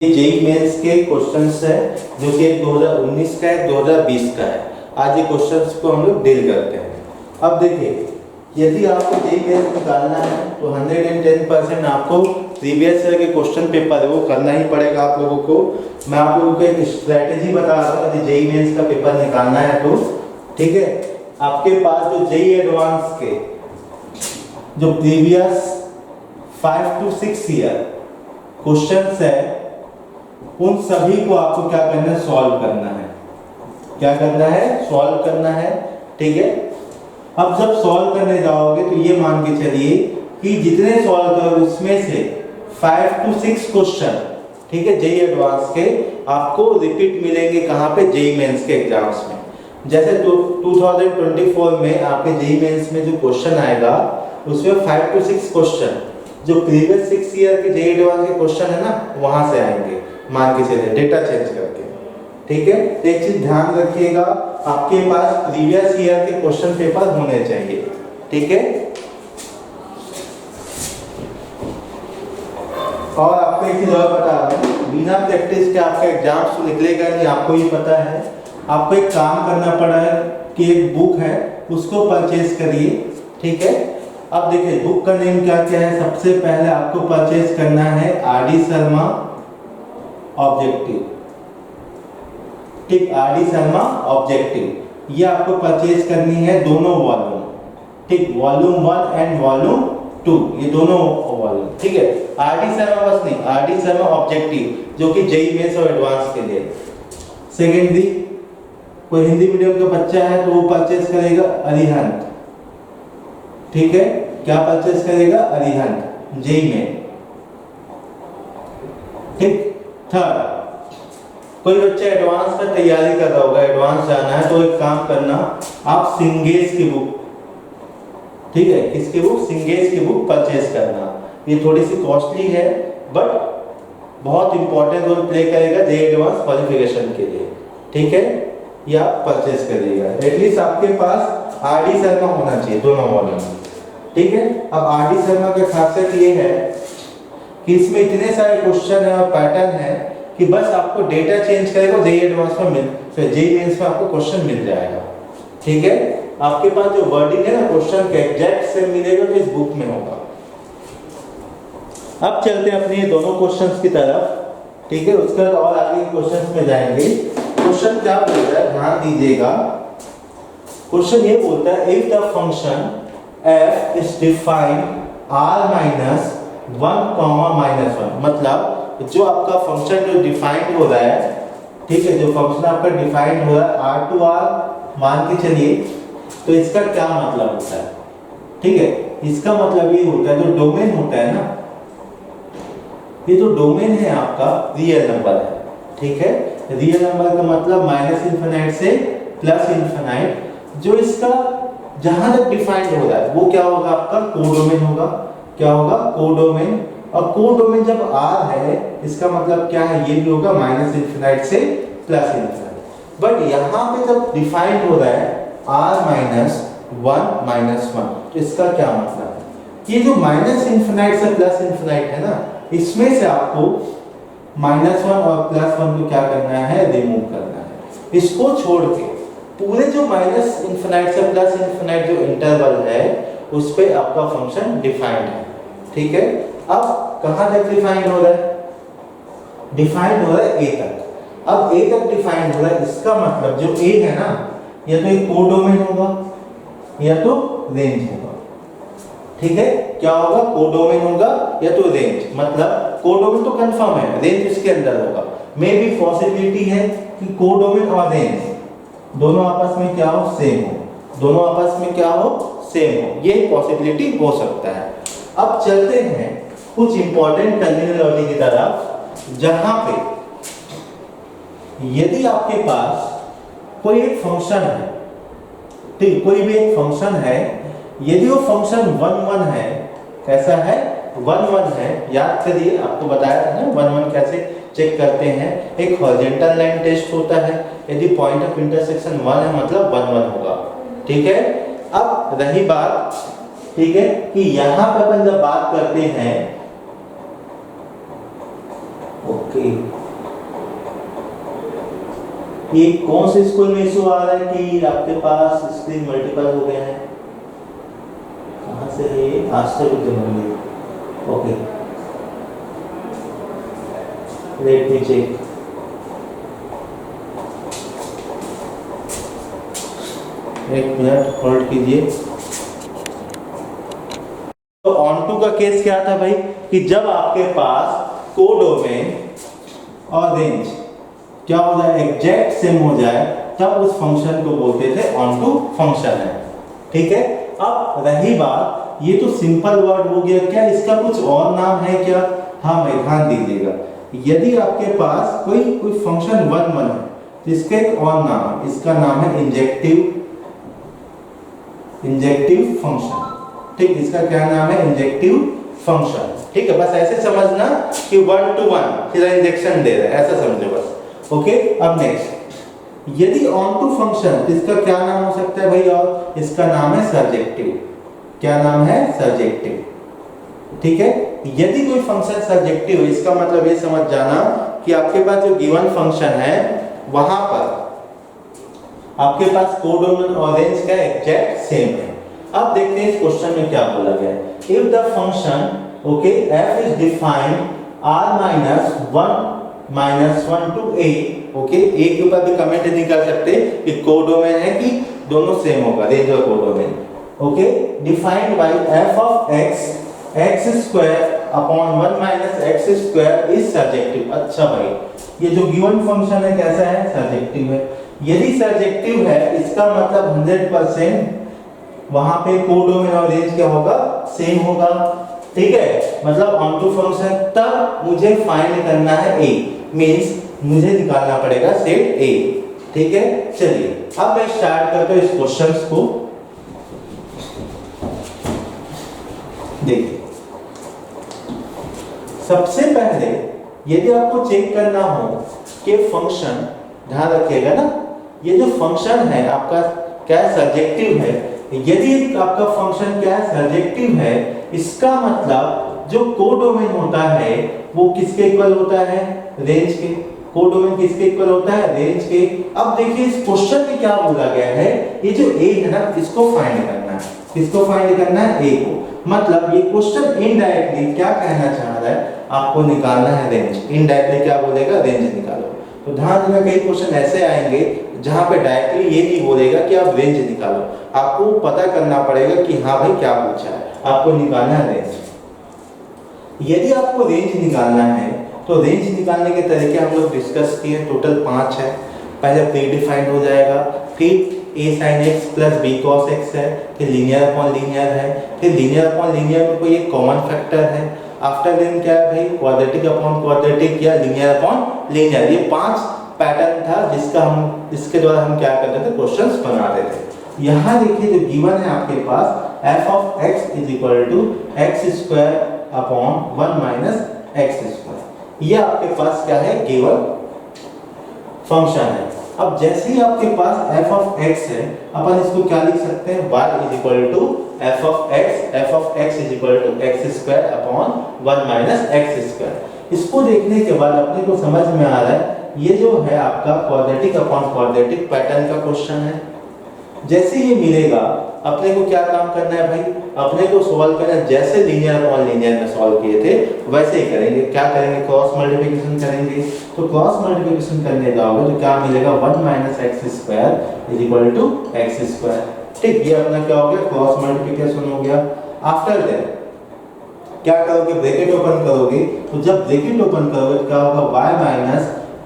ये JEE mains के questions है जो कि 2019 का है, 2020 का है। आज ये क्वेश्चंस को हम लोग डील करते हैं। अब देखिए, यदि आपको जेईई मेंस निकालना है तो 110% आपको प्रीवियस ईयर के क्वेश्चन पेपर है वो करना ही पड़ेगा आप लोगों को। मैं आप लोगों को एक स्ट्रेटेजी बता रहा हूँ, यदि जेईई मेंस का पेपर निकालना है तो ठीक है, आपके पास जो जेईई एडवांस के जो प्रीवियस 5 to 6 ईयर क्वेश्चंस है उन सभी को आपको क्या करना है, सॉल्व करना है। क्या करना है? सॉल्व करना है। ठीक है, अब जब सॉल्व करने जाओगे तो ये मान के चलिए कि जितने सॉल्व करोगे उसमें से 5 to 6 क्वेश्चन, ठीक है, जेईई एडवांस के आपको रिपीट मिलेंगे। कहाँ पे? जेईई मेंस के एग्जाम्स में। जैसे 2024 में आपके जेईई मेंस में जो क्वेश्चन आएगा उसमें 5 to 6 क्वेश्चन जो प्रीवियस 6 ईयर के जेईई एडवांस के क्वेश्चन है ना, वहां से आएंगे। मान के चलिए डेटा चेंज करके, ठीक है। तो एक चीज ध्यान रखिएगा, आपके पास प्रीवियस ईयर के क्वेश्चन पेपर होने चाहिए, ठीक है। और आपको एक चीज और बता रहा हूं, बिना प्रैक्टिस के आपका एग्जाम निकलेगा नहीं, आपको ही पता है। आपको एक काम करना पड़ा है कि एक बुक है उसको परचेज करिए, ठीक है। अब देखिए बुक का नेम क्या क्या है। सबसे पहले आपको परचेज करना है आर.डी. शर्मा ऑब्जेक्टिव, ठीक, आर.डी. शर्मा ऑब्जेक्टिव। ये आपको परचेज करनी है, दोनों वॉल्यूम, ठीक, वॉल्यूम 1 एंड वॉल्यूम 2, ये दोनों वॉल्यूम, ठीक है। आर.डी. शर्मा बस नहीं, आर.डी. शर्मा ऑब्जेक्टिव जो कि जेईई मेंस और एडवांस के लिए। सेकेंडली, कोई हिंदी मीडियम का बच्चा है तो वो परचेज करेगा अरिहंत, ठीक है। क्या परचेज करेगा? अरिहंत जेईई में, ठीक। थर्ड, कोई बच्चा एडवांस में तैयारी कर रहा होगा, एडवांस जाना है तो एक काम करना, आप सिंगेज की बुक, ठीक है, किसकी बुक? सिंगेज की बुक परचेज करना। ये थोड़ी सी कॉस्टली है बट बहुत इंपॉर्टेंट रोल प्ले करेगा जेईई एडवांस क्वालिफिकेशन के लिए, ठीक है। ये आप परचेज करिएगा। एटलीस्ट आपके पास आर.डी. शर्मा होना चाहिए दोनों वॉल्यूम, ठीक है। अब आर.डी. शर्मा का खासियत ये है कि इसमें इतने सारे क्वेश्चन है और पैटर्न है कि बस आपको डेटा चेंज करेगा, जेईई एडवांस में फिर जेईई मेंस में आपको क्वेश्चन मिल जाएगा, ठीक है। आपके पास जो वर्डिंग है ना क्वेश्चन के एग्जैक्ट सेम मिलेगा जो इस बुक में होगा। अब चलते हैं अपने ये दोनों क्वेश्चंस की तरफ, ठीक है। उसके बाद और आगे क्वेश्चंस में जाएंगे। क्वेश्चन क्या बोलता है, ध्यान दीजिएगा। क्वेश्चन ये बोलता है if the function f is defined r minus 1, मतलब जो आपका फंक्शन जो डिफाइंड हो रहा है, ठीक है, जो फंक्शन आपका डिफाइंड हो रहा है r to r मान के चलिए, तो इसका क्या मतलब होता है, ठीक है। इसका मतलब ये होता है जो डोमेन होता है ना, ये जो डोमेन है आपका रियल नंबर है, ठीक है। रियल नंबर का मतलब -∞ से +∞। जो इसका जहां तक डिफाइंड हो रहा है वो क्या होगा? आपका कोडोमेन होगा। क्या होगा? कोडोमेन। और कोडोमेन जब R है इसका मतलब क्या है? ये भी होगा -∞ से +∞। बट यहाँ पे जब डिफाइंड हो रहा है R-1 तो इसका क्या मतलब है? ये जो -∞ से +∞ है ना, इसमें से आपको -1 और +1 को क्या करना है? रिमूव करना है। इसको छोड़ के पूरे जो -∞ से +∞ जो इंटरवल है उस पे आपका फंक्शन डिफाइंड है, ठीक है। अब कहां तक डिफाइंड हो रहा है? डिफाइंड हो रहा है a तक। अब a तक डिफाइंड हो रहा है, इसका मतलब जो a है ना, या तो एक कोडोमेन होगा या तो रेंज होगा, ठीक है। क्या होगा? कोडोमेन होगा या तो रेंज। मतलब कोडोमेन तो कंफर्म है, रेंज इसके अंदर होगा। मे भी पॉसिबिलिटी है कि कोडोमेन और रेंज दोनों आपस में क्या हो? सेम हो। दोनों आपस में क्या हो? सेम हो। ये पॉसिबिलिटी हो सकता है। अब चलते हैं कुछ इंपॉर्टेंट टर्मिनोलॉजी की तरफ, जहां पे यदि आपके पास कोई एक फंक्शन है, ठीक, कोई भी एक फंक्शन है, यदि वो फंक्शन 1 है, कैसा है? 1 है। याद करिए, आपको बताया था ना 1 कैसे चेक करते हैं। एक हॉरिजॉन्टल लाइन टेस्ट होता है, यदि पॉइंट ऑफ इंटरसेक्शन 1 है मतलब 1 होगा, ठीक है। अब रही बात, ठीक है, कि यहां पर अपन जब बात करते हैं ओके, ये कौन से स्कूल में इशू आ रहा है कि आपके पास स्क्रीन मल्टीपल हो गया है? कहाँ से है ये? Aastha Vidya Mandir. Okay, let me check. एक मिनट होल्ड कीजिए। तो ऑन टू का केस क्या था भाई कि जब आपके पास कोडोमेन और रेंज क्या हो जाए, एग्जैक्ट सेम हो जाए, तब उस फंक्शन को बोलते थे ऑन टू फंक्शन है। ठीक है, अब रही बात, ये तो सिंपल वर्ड हो गया, क्या इसका कुछ और नाम है क्या? हाँ भाई, ध्यान दीजिएगा, यदि आपके पास कोई फंक्शन वन है तो इसका एक और नाम है, इसका नाम है इंजेक्टिव फंक्शन। ठीक, इसका क्या नाम है? Injective function. ठीक है, बस ऐसे समझना कि 1 to 1 सीधा इंजेक्शन दे रहा है, ऐसा समझो बस। ओके, अब नेक्स्ट, यदि ऑन टू फंक्शन तो इसका क्या नाम हो सकता है भाई? और इसका नाम है सर्जेक्टिव। क्या नाम है? सर्जेक्टिव। ठीक है, यदि कोई फंक्शन सर्जेक्टिव है, इसका मतलब ये समझ जाना कि आपके पास जो गिवन फंक्शन है वहां पर आपके पास कोडोमेन और रेंज का एग्जैक्ट सेम है। अब देखते हैं इस क्वेश्चन में क्या बोला गया है। If the function okay f is defined r - 1 to a, okay, a के ऊपर भी कमेंट नहीं कर सकते कि कोडोमेन है कि दोनों सेम होगा, रेंज और codomain. Okay, defined by f of x square upon 1 - x square is surjective. अच्छा भाई, ये जो गिवन फंक्शन है कैसा है? सर्जेक्टिव है। यदि सर्जेक्टिव है, इसका मतलब 100% वहां पे कोडोमेन और रेंज क्या होगा? सेम होगा। ठीक है, मतलब ऑन टू फंक्शन, तब मुझे फाइंड करना है a, मींस मुझे निकालना पड़ेगा सेट a। ठीक है, चलिए अब मैं स्टार्ट करता हूं इस क्वेश्चंस को। देखिए, सबसे पहले यदि आपको चेक करना हो कि फंक्शन, ध्यान रखिएगा ना, ये जो फंक्शन है आपका क्या सर्जेक्टिव है। यदि आपका फंक्शन क्या है? सर्जेक्टिव है, इसका मतलब जो कोडोमेन होता है वो किसके इक्वल होता है? रेंज के। कोडोमेन किसके इक्वल होता है? रेंज के। अब देखिए इस क्वेश्चन में क्या बोला गया है, ये जो a है ना, इसको फाइंड करना है। किसको फाइंड करना है? a को। मतलब ये क्वेश्चन इनडायरेक्टली क्या कहना चाह रहा है? आपको निकालना है रेंज। इनडायरेक्टली क्या बोलेगा? रेंज निकालो। तो ध्यान देना, कई क्वेश्चन ऐसे आएंगे जहां पे डायरेक्टली ये नहीं बोलेगा कि आप रेंज निकालो, आपको पता करना पड़ेगा कि हाँ भाई क्या पूछा है, आपको निकालना है रेंज। यदि आपको रेंज निकालना है तो रेंज निकालने के तरीके हम लोग डिस्कस किए, टोटल 5 है। पहले प्रीडिफाइंड हो जाएगा, फिर a sin x plus b cos x है, फिर लीनियर अपॉन लीनियर है, फिर लीनियर अपॉन लीनियर में कोई एक कॉमन फैक्टर है। आफ्टर देन क्या है भाई? क्वाड्रेटिक अपॉन क्वाड्रेटिक या लीनियर अपॉन लीनियर। ये 5 पैटर्न था जिसके द्वारा हम क्या करते थे? क्वेश्चंस बनाते थे। यहाँ देखिए जो गिवन है आपके पास f of x is equal to x square upon 1 - x square, ये आपके पास क्या है? गिवन फंक्शन है। अब जैसे ही आपके पास f of x है, अपन इसको क्या लिख सकते हैं? y is equal to f of x is equal to x square upon 1 - x square. इसको देखने के बाद अपने को समझ में आ रहा है ये जो है आपका क्वाड्रेटिक अपॉन क्वाड्रेटिक पैटर्न का क्वेश्चन है। जैसे ये मिलेगा अपने को क्या काम करना है भाई? अपने को सॉल्व करना है, जैसे लीनियर अपॉन लीनियर में सॉल्व किए थे वैसे ही करेंगे। क्या करेंगे? क्रॉस मल्टीप्लिकेशन करेंगे। तो क्रॉस मल्टीप्लिकेशन करने जाओगे तो क्या मिलेगा? 1 - x square is equal to x square. ठीक, ये अपना क्या हो गया? क्रॉस मल्टीप्लिकेशन हो गया। आफ्टर दैट क्या करोगे? ब्रैकेट ओपन करोगे। तो जब ब्रैकेट ओपन करोगे तो क्या होगा?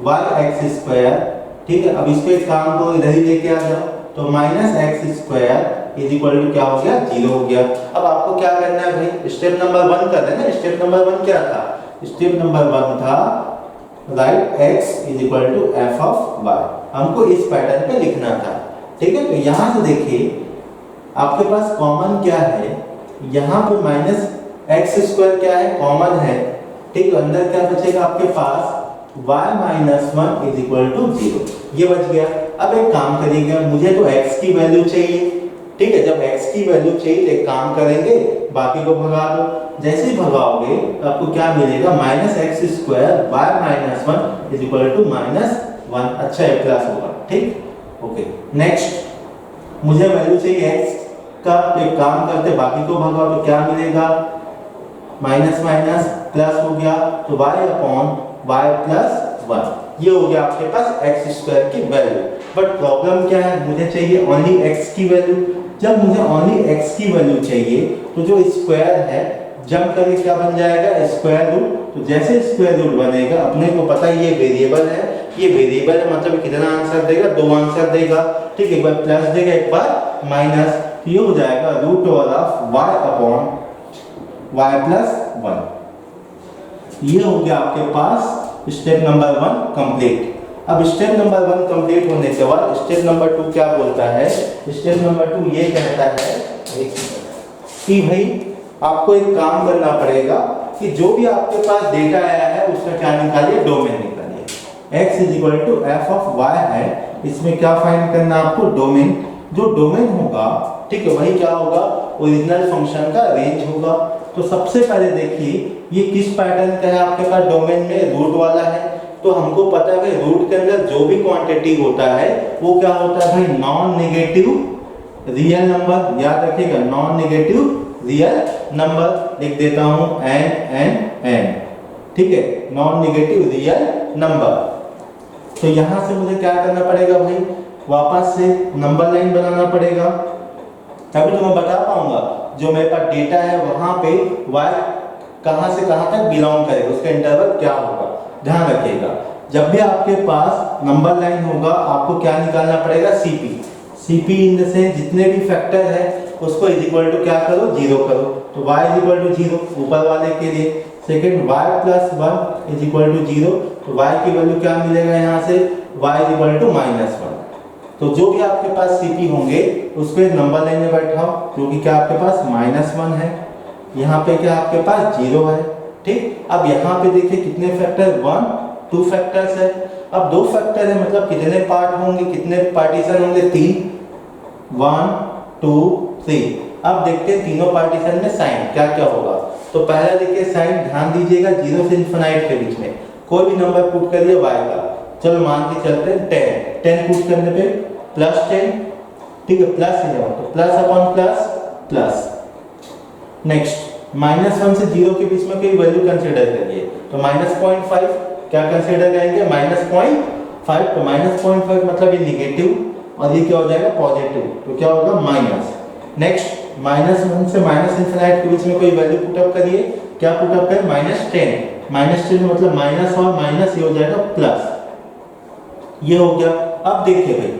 y - x square. ठीक है, अब इसको एक काम करो, इधर ही लेके आ जाओ, तो -x square is equal to क्या हो गया? 0 हो गया। अब आपको क्या करना है भाई? स्टेप नंबर 1 कर देना। स्टेप नंबर 1 क्या था? स्टेप नंबर 1 था right x is equal to f of y। हमको इस पैटर्न पे लिखना था। ठीक है, तो यहाँ से देखिए आपके पास कॉमन क्या है? यहाँ पे -x स्क्वायर क्या है? कॉमन है। ठीक है, अंदर क्या बचेगा आपके पास? y - 1 इज इक्वल टू 0, ये बच गया। अब एक काम करिएगा, मुझे तो x की वैल्यू चाहिए। ठीक है, जब x की वैल्यू चाहिए तो एक काम करेंगे, बाकी को भगा दो। जैसे ही भगाओगे आपको क्या मिलेगा, minus x square y minus one is equal to minus one. अच्छा है, प्लस होगा, ठीक। ओके, नेक्स्ट मुझे वैल्यू चाहिए एक्स का, एक काम करते बाकी को भगाओ तो क्या मिलेगा, माइनस माइनस प्लस हो गया तो y upon y plus one, ये हो गया आपके पास एक्स स्क्वायर की वैल्यू। बट प्रॉब्लम क्या है, मुझे चाहिए ओनली x की वैल्यू। जब मुझे ओनली x की वैल्यू चाहिए तो जो स्क्वायर है जंप करके क्या बन जाएगा, स्क्वायर रूट। तो जैसे स्क्वायर रूट बनेगा, अपने को पता है ये वेरिएबल है, ये वेरिएबल है मतलब कितना आंसर देगा, दो आंसर देगा, ठीक। एक बार प्लस देगा, एक बार माइनस, तो ये हो जाएगा root over of y upon y plus one. ये हो गया आपके पास स्टेप नंबर वन कंप्लीट। अब स्टेप नंबर वन कंप्लीट होने के बाद स्टेप नंबर टू क्या बोलता है, स्टेप नंबर टू ये कहता है कि भाई आपको एक काम करना पड़ेगा कि जो भी आपके पास डेटा आया है उसका क्या निकालिए, डोमेन निकालिए। x is equal to f of y है, इसमें क्या फाइंड करना आपको, डोमेन। जो डोमेन होगा, ठीक है, वही क्या होगा, ओरिजिनल फंक्शन का रेंज होगा। तो सबसे पहले देखिए ये किस पैटर्न का है आपके पास, डोमेन में रूट वाला है। तो हमको पता है भाई रूट के अंदर जो भी क्वांटिटी होता है वो क्या होता है भाई, नॉन नेगेटिव रियल नंबर। याद रखिएगा, नॉन नेगेटिव रियल नंबर लिख देता हूं n, ठीक है, नॉन नेगेटिव रियल नंबर। तो यहां से मुझे क्या करना पड़ेगा भाई, वापस से नंबर लाइन बनाना पड़ेगा, तभी तो मैं बता पाऊंगा जो मेरे पास डेटा है वहां पे y कहां से कहां तक बिलोंग करेगा, उसका इंटरवल क्या होगा। ध्यान रखिएगा, जब भी आपके पास नंबर लाइन होगा आपको क्या निकालना पड़ेगा, सीपी इन द सेंस जितने भी फैक्टर है उसको इज इक्वल टू क्या करो, जीरो करो। तो y is equal to zero ऊपर वाले के लिए, second y plus one is equal to zero, तो y की वैल्यू क्या मिलेगा यहाँ से, y is equal to minus one. तो जो भी आपके पास सीपी होंगे उसको एक नंबर लाइन में बैठाओ, जो कि क्या आपके पास माइनस वन है, यहाँ पे क्या आपके पास जीरो है, ठीक। अब यहाँ पे देखिए कितने फैक्टर, वन टू फैक्टर्स है। अब दो फैक्टर है मतलब कितने पार्ट होंगे, कितने पार्टीशन होंगे, तीन, वन टू थ्री। अब देखते हैं तीनों पार्टीशन में साइन क्या क्या होगा। तो पहला देखिए साइन, ध्यान दीजिएगा जीरो से इन्फिनाइट के बीच में कोई भी नंबर पुट करिए y का। चलो मान के चलते हैं 10, 10 पुट करने पे प्लस 10, ठीक है, प्लस 11, तो plus upon plus plus. Next minus one से जीरो के बीच में कोई वैल्यू कंसीडर करिए, तो माइनस पॉइंट फाइव क्या कंसीडर करेंगे, माइनस पॉइंट फाइव। तो माइनस पॉइंट फाइव मतलब ये निगेटिव और ये क्या हो जाएगा, पॉजिटिव, तो क्या होगा माइनस। नेक्स्ट माइनस वन से माइनस इन्फिनाइट के बीच में कोई वैल्यू पुटअप करिए, क्या पुटअप करें, माइनस 10, माइनस 10 मतलब माइनस और माइनस ये हो जाएगा प्लस, ये हो गया। अब देखिए भाई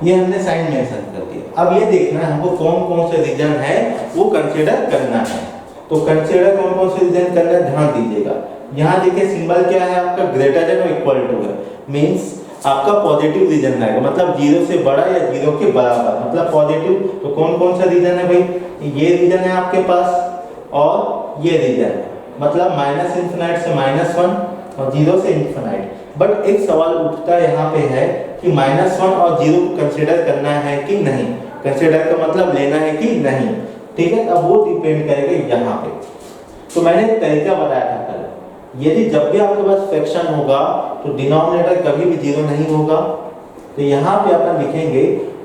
ये हमने साइन मेंशन कर दिया, अब ये देखना है हमको कौन कौन से रीजन है वो कंसीडर करना है। तो कंसीडर कौन कौन से रीजन करना है, ध्यान दीजिएगा। यहाँ देखिए सिंबल क्या है आपका, ग्रेटर देन और इक्वल टू है, मींस आपका पॉजिटिव रीजन आएगा, मतलब जीरो से बड़ा या जीरो के बराबर, मतलब पॉजिटिव। तो कौन कौन सा रीजन है भाई, ये रीजन है आपके पास और ये रीजन, मतलब माइनस इन्फिनाइट से माइनस वन और जीरो से इन्फिनाइट। बट एक सवाल उठता यहाँ पे है कि माइनस वन और जीरो को कंसिडर करना है कि नहीं, कंसिडर का मतलब लेना है कि नहीं, ठीक है। अब वो डिपेंड करेगा यहाँ पे। तो मैंने एक तरीका बताया था कल, यदि जब भी आपके पास फ्रैक्शन होगा तो डिनोमिनेटर कभी भी जीरो नहीं होगा। तो यहाँ पे अपन लिखेंगे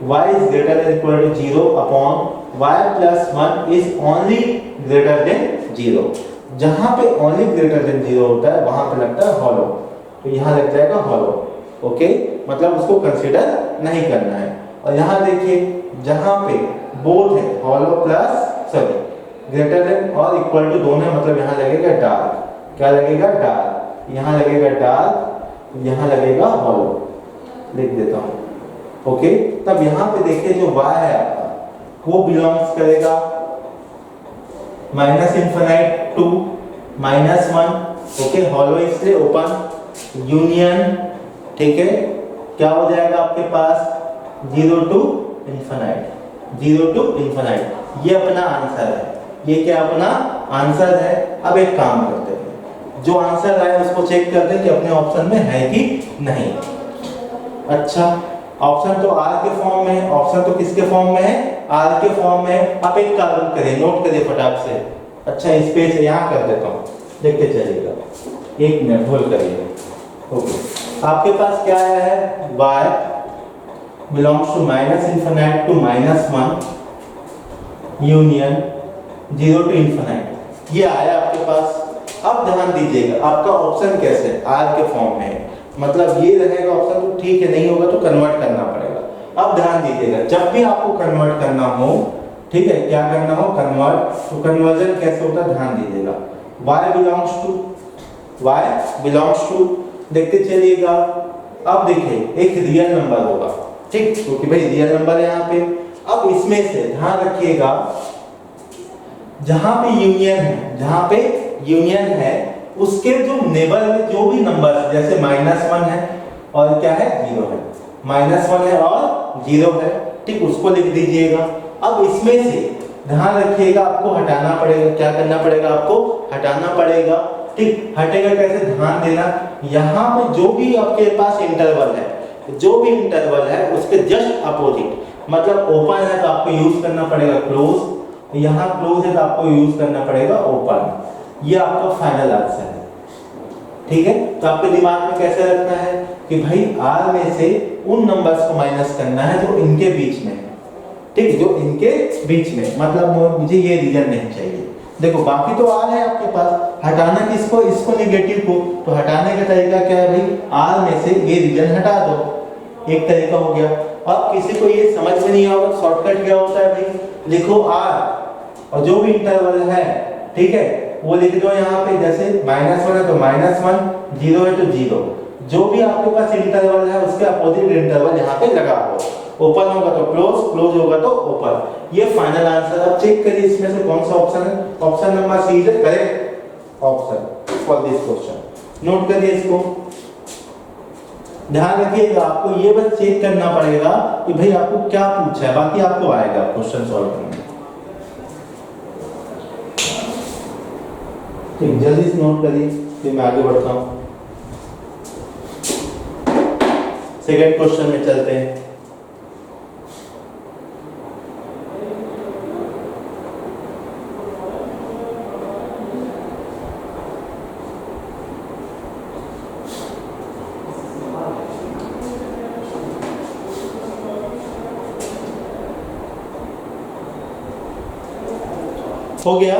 y is greater than equal to zero upon y plus one is only greater than zero. जहाँ पे ओनली ग्रेटर देन जीरो होता है वहां पे लगता है हॉलो, तो यहाँ लग जाएगा हॉलो, ओके, मतलब उसको कंसीडर नहीं करना है। और यहाँ देखिए जहाँ पे बोथ है hollow plus sorry greater than और इक्वल टू दोनों, मतलब यहाँ लगेगा डार्क, क्या लगेगा डार्क, यहाँ लगेगा डार्क, यहाँ लगेगा हॉलो, लिख देता हूँ, ओके। तब यहाँ पे देखिए जो y है आपका वो बिलोंग्स करेगा minus infinite to minus one, okay, hollow इसलिए ओपन यूनियन, ठीक है, क्या हो जाएगा आपके पास zero to infinite, zero to infinite, ये अपना आंसर है, ये क्या अपना आंसर है। अब एक काम करते हैं, जो आंसर आए उसको चेक करते हैं कि अपने ऑप्शन में है कि नहीं। अच्छा, ऑप्शन तो आर के फॉर्म में है, ऑप्शन तो किसके फॉर्म में है, आर के फॉर्म में है। आप एक काम करिए, नोट करिए फटाक से। अच्छा स्पेस यहाँ कर देता हूँ, देखते चलिएगा, 1 मिनट होल्ड करिएगा। ओके, आपके पास क्या है, y belongs to -∞ to -1 union 0 to ∞, ये आया आपके पास। अब ध्यान दीजिएगा आपका ऑप्शन कैसे r के फॉर्म में है, मतलब ये रहेगा ऑप्शन तो ठीक है, नहीं होगा तो कन्वर्ट करना पड़ेगा। अब ध्यान दीजिएगा जब भी आपको कन्वर्ट करना हो, ठीक है, क्या करना हो, कन्वर्ट, तो कन्वर्जन कैसे होता है ध्यान दीजिएगा। y बिलोंग्स टू देखते चलिएगा। अब देखिए एक रियल नंबर होगा, ठीक, क्योंकि भाई रियल नंबर है यहाँ पे। अब इसमें से ध्यान रखिएगा जहां पे यूनियन है उसके जो नेबर में जो भी नंबर है, जैसे -1 है और क्या है 0 है, -1 है और 0 है, ठीक, उसको लिख दीजिएगा। अब इसमें से ध्यान रखिएगा आपको हटाना पड़ेगा, क्या करना पड़ेगा, आपको हटाना पड़ेगा, ठीक। हटेगा कैसे, ध्यान देना, यहाँ पे जो भी आपके पास इंटरवल है, जो भी इंटरवल है उसके जस्ट अपोजिट, मतलब ओपन है तो आपको यूज करना पड़ेगा क्लोज, यहाँ क्लोज है तो आपको यूज करना पड़ेगा ओपन। ये आपका फाइनल आंसर है, ठीक है। तो आपके दिमाग में कैसे रखना है कि भाई r में से उन नंबर्स को माइनस करना है जो इनके बीच में है, ठीक, जो इनके बीच में, मतलब मुझे ये रीजन नहीं चाहिए। देखो बाकी तो r है आपके पास, हटाना किसको, इसको नेगेटिव को, तो हटाने का तरीका क्या है भाई, r में से ये रीजन हटा दो, एक तरीका हो गया। अब किसी को ये समझ में नहीं आएगा, शॉर्टकट क्या होता है भाई, लिखो r और जो भी इंटरवल है, ठीक है, वो लिख दो यहाँ पे, जैसे -1 है तो -1, 0 है तो 0, जो भी आपके पास इंटरवल है उसके अपोजिट इंटरवल यहाँ पे लगा दो, ओपन होगा तो क्लोज, क्लोज होगा तो ओपन। ये फाइनल आंसर। अब चेक करिए इसमें से कौन सा ऑप्शन है, option number C is the correct option for this question. Note करिए इसको, ध्यान रखिएगा, आपको ये बस चेक करना पड़ेगा कि भाई आपको क्या पूछा है, बाकी आपको आएगा क्वेश्चन सॉल्व करने। ठीक, जल्दी से नोट करिए, फिर मैं आगे बढ़ता हूँ। सेकंड क्वेश्चन में चलते हैं। हो गया,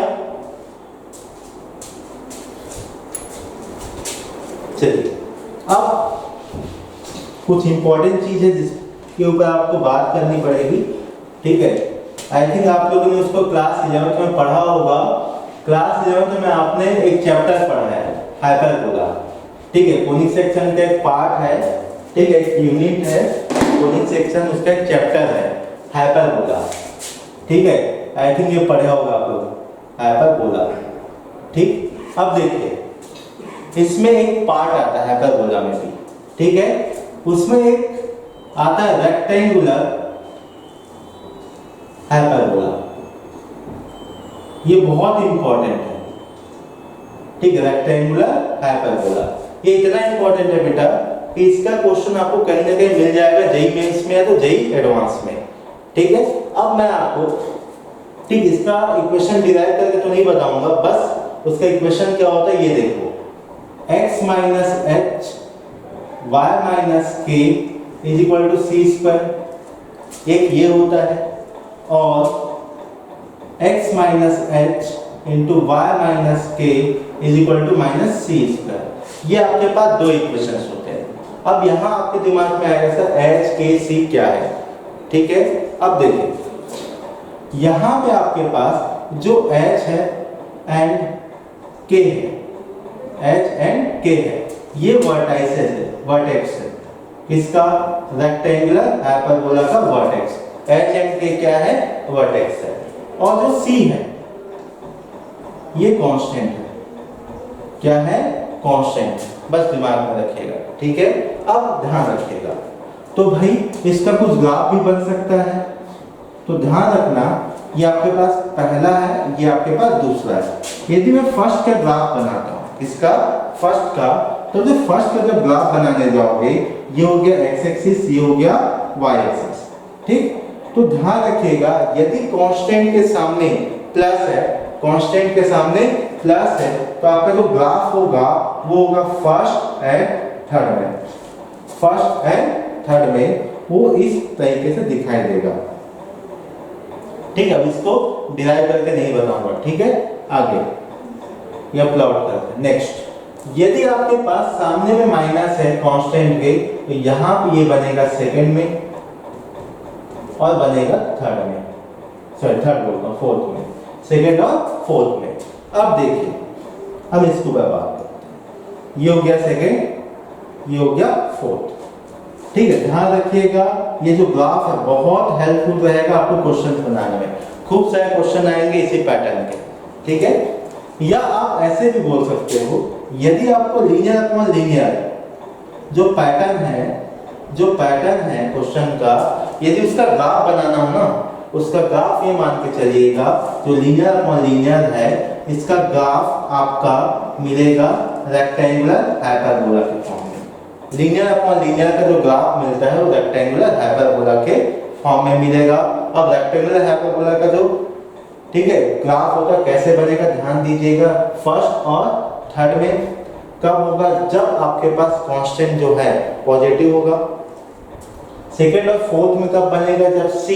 चलिए अब कुछ इंपॉर्टेंट चीज है जिसके ऊपर आपको बात करनी पड़ेगी, ठीक है। आई थिंक आप लोगों ने उसको क्लास 11th में पढ़ा होगा। क्लास 11th में आपने एक चैप्टर पढ़ा है हाइपरबोला, ठीक है, कोनिक सेक्शन का एक पार्ट है, ठीक है, एक यूनिट है कोनिक सेक्शन, उसका एक चैप्टर है हाइपरबोला, ठीक है। आई थिंक ये पढ़े होगा आप लोग हाइपरबोला, ठीक। अब देखिए इसमें एक पार्ट आता है हाइपरबोला में भी, ठीक है, उसमें एक आता है रेक्टेंगुलर हाइपरबोला, ये बहुत इंपॉर्टेंट है, ठीक है, रेक्टेंगुलर हाइपरबोला। ये इतना इंपॉर्टेंट है बेटा कि इसका क्वेश्चन आपको कहीं ना कहीं मिल जाएगा, जेईई मेंस में या तो जेईई एडवांस में, ठीक है। अब मैं आपको, ठीक, इसका इक्वेशन डिराइव करके तो नहीं बताऊंगा, बस उसका इक्वेशन क्या होता है ये देखो, x माइनस h y माइनस k is equal to c square, एक ये होता है, और x माइनस h into y minus k is equal to minus c square. ये आपके पास दो इक्वेशंस होते हैं। अब यहाँ आपके दिमाग में आएगा सर h k c क्या है, ठीक है। अब देखिए यहाँ पे आपके पास जो h है एंड k है, h एंड k है, ये वर्टेक्स है, इसका रेक्टेंगुलर हाइपरबोला का वर्टेक्स, h एंड k क्या है, वर्टेक्स है। और जो c है ये कांस्टेंट है, क्या है, कांस्टेंट, बस दिमाग में रखिएगा, ठीक है। अब ध्यान रखिएगा, तो भाई इसका कुछ ग्राफ भी बन सकता है, तो ध्यान रखना ये आपके पास पहला है, ये आपके पास दूसरा है। यदि मैं फर्स्ट का ग्राफ बनाता हूँ, इसका फर्स्ट का, तो जो फर्स्ट का जब ग्राफ बनाने जाओगे, ये हो गया x एक्सिस, ये हो गया y एक्सिस, ठीक। तो ध्यान रखिएगा यदि कांस्टेंट के सामने प्लस है कांस्टेंट के सामने प्लस है, तो आपका जो ग्राफ होगा वो होगा फर्स्ट एंड थर्ड में, फर्स्ट एंड थर्ड में वो इस तरीके से दिखाई देगा। ठीक है, अब इसको डिराइव करके नहीं बताऊंगा, ठीक है। आगे या प्लॉट करते हैं। नेक्स्ट, यदि आपके पास सामने में माइनस है कांस्टेंट के, तो यहाँ पे ये बनेगा सेकंड में और बनेगा थर्ड में, सॉरी थर्ड बोलता हूँ, फोर्थ में, सेकंड और फोर्थ में। अब देखिए, अब इसको बर्बाद करते हैं। ये हो गया सेकंड, ये हो गया फोर्थ। ठीक है, ध्यान रखिएगा ये जो ग्राफ है बहुत हेल्पफुल रहेगा आपको क्वेश्चन बनाने में। खूब सारे क्वेश्चन आएंगे इसी पैटर्न के, ठीक है। या आप ऐसे भी बोल सकते हो, यदि आपको लीनियर अपॉन लीनियर जो पैटर्न है क्वेश्चन का, यदि उसका ग्राफ बनाना हो ना, उसका ग्राफ ये मान के चलिएगा जो लीनियर अपॉन लीनियर है, इसका ग्राफ आपका मिलेगा रेक्टेंगुलर हाइपरबोला के फॉर्म में। लीनियर अपॉन लीनियर का जो ग्राफ मिलता है वो रेक्टेंगुलर हाइपरबोला के फॉर्म में मिलेगा। अब रेक्टेंगुलर हाइपरबोला का जो, ठीक है, ग्राफ होगा कैसे बनेगा ध्यान दीजिएगा। फर्स्ट और थर्ड में कब होगा, जब आपके पास कांस्टेंट जो है पॉजिटिव होगा। सेकंड और फोर्थ में कब बनेगा, जब सी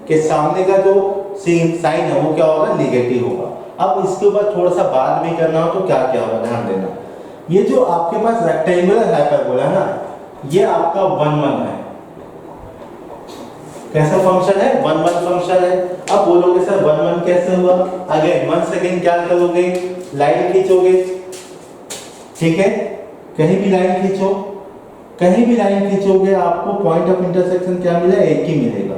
के सामने का जो साइन है वो क्या होगा, नेगेटिव होगा। अब इसके ऊपर थोड़ा सा बात भी करना हो तो क्या क्या होगा ध्यान देना। ये जो आपके पास रेक्टेंगुलर हाइपरबोला है ना, ये आपका 1 1 है। कैसा फंक्शन है, 1 1 फंक्शन है। अब बोलोगे सर 1 1 कैसे हुआ, अगेन 1 सेकंड क्या करोगे, लाइन खींचोगे, ठीक है, कहीं भी लाइन खींचो, कहीं भी लाइन खींचोगे आपको पॉइंट ऑफ इंटरसेक्शन क्या मिलेगा, एक ही मिलेगा।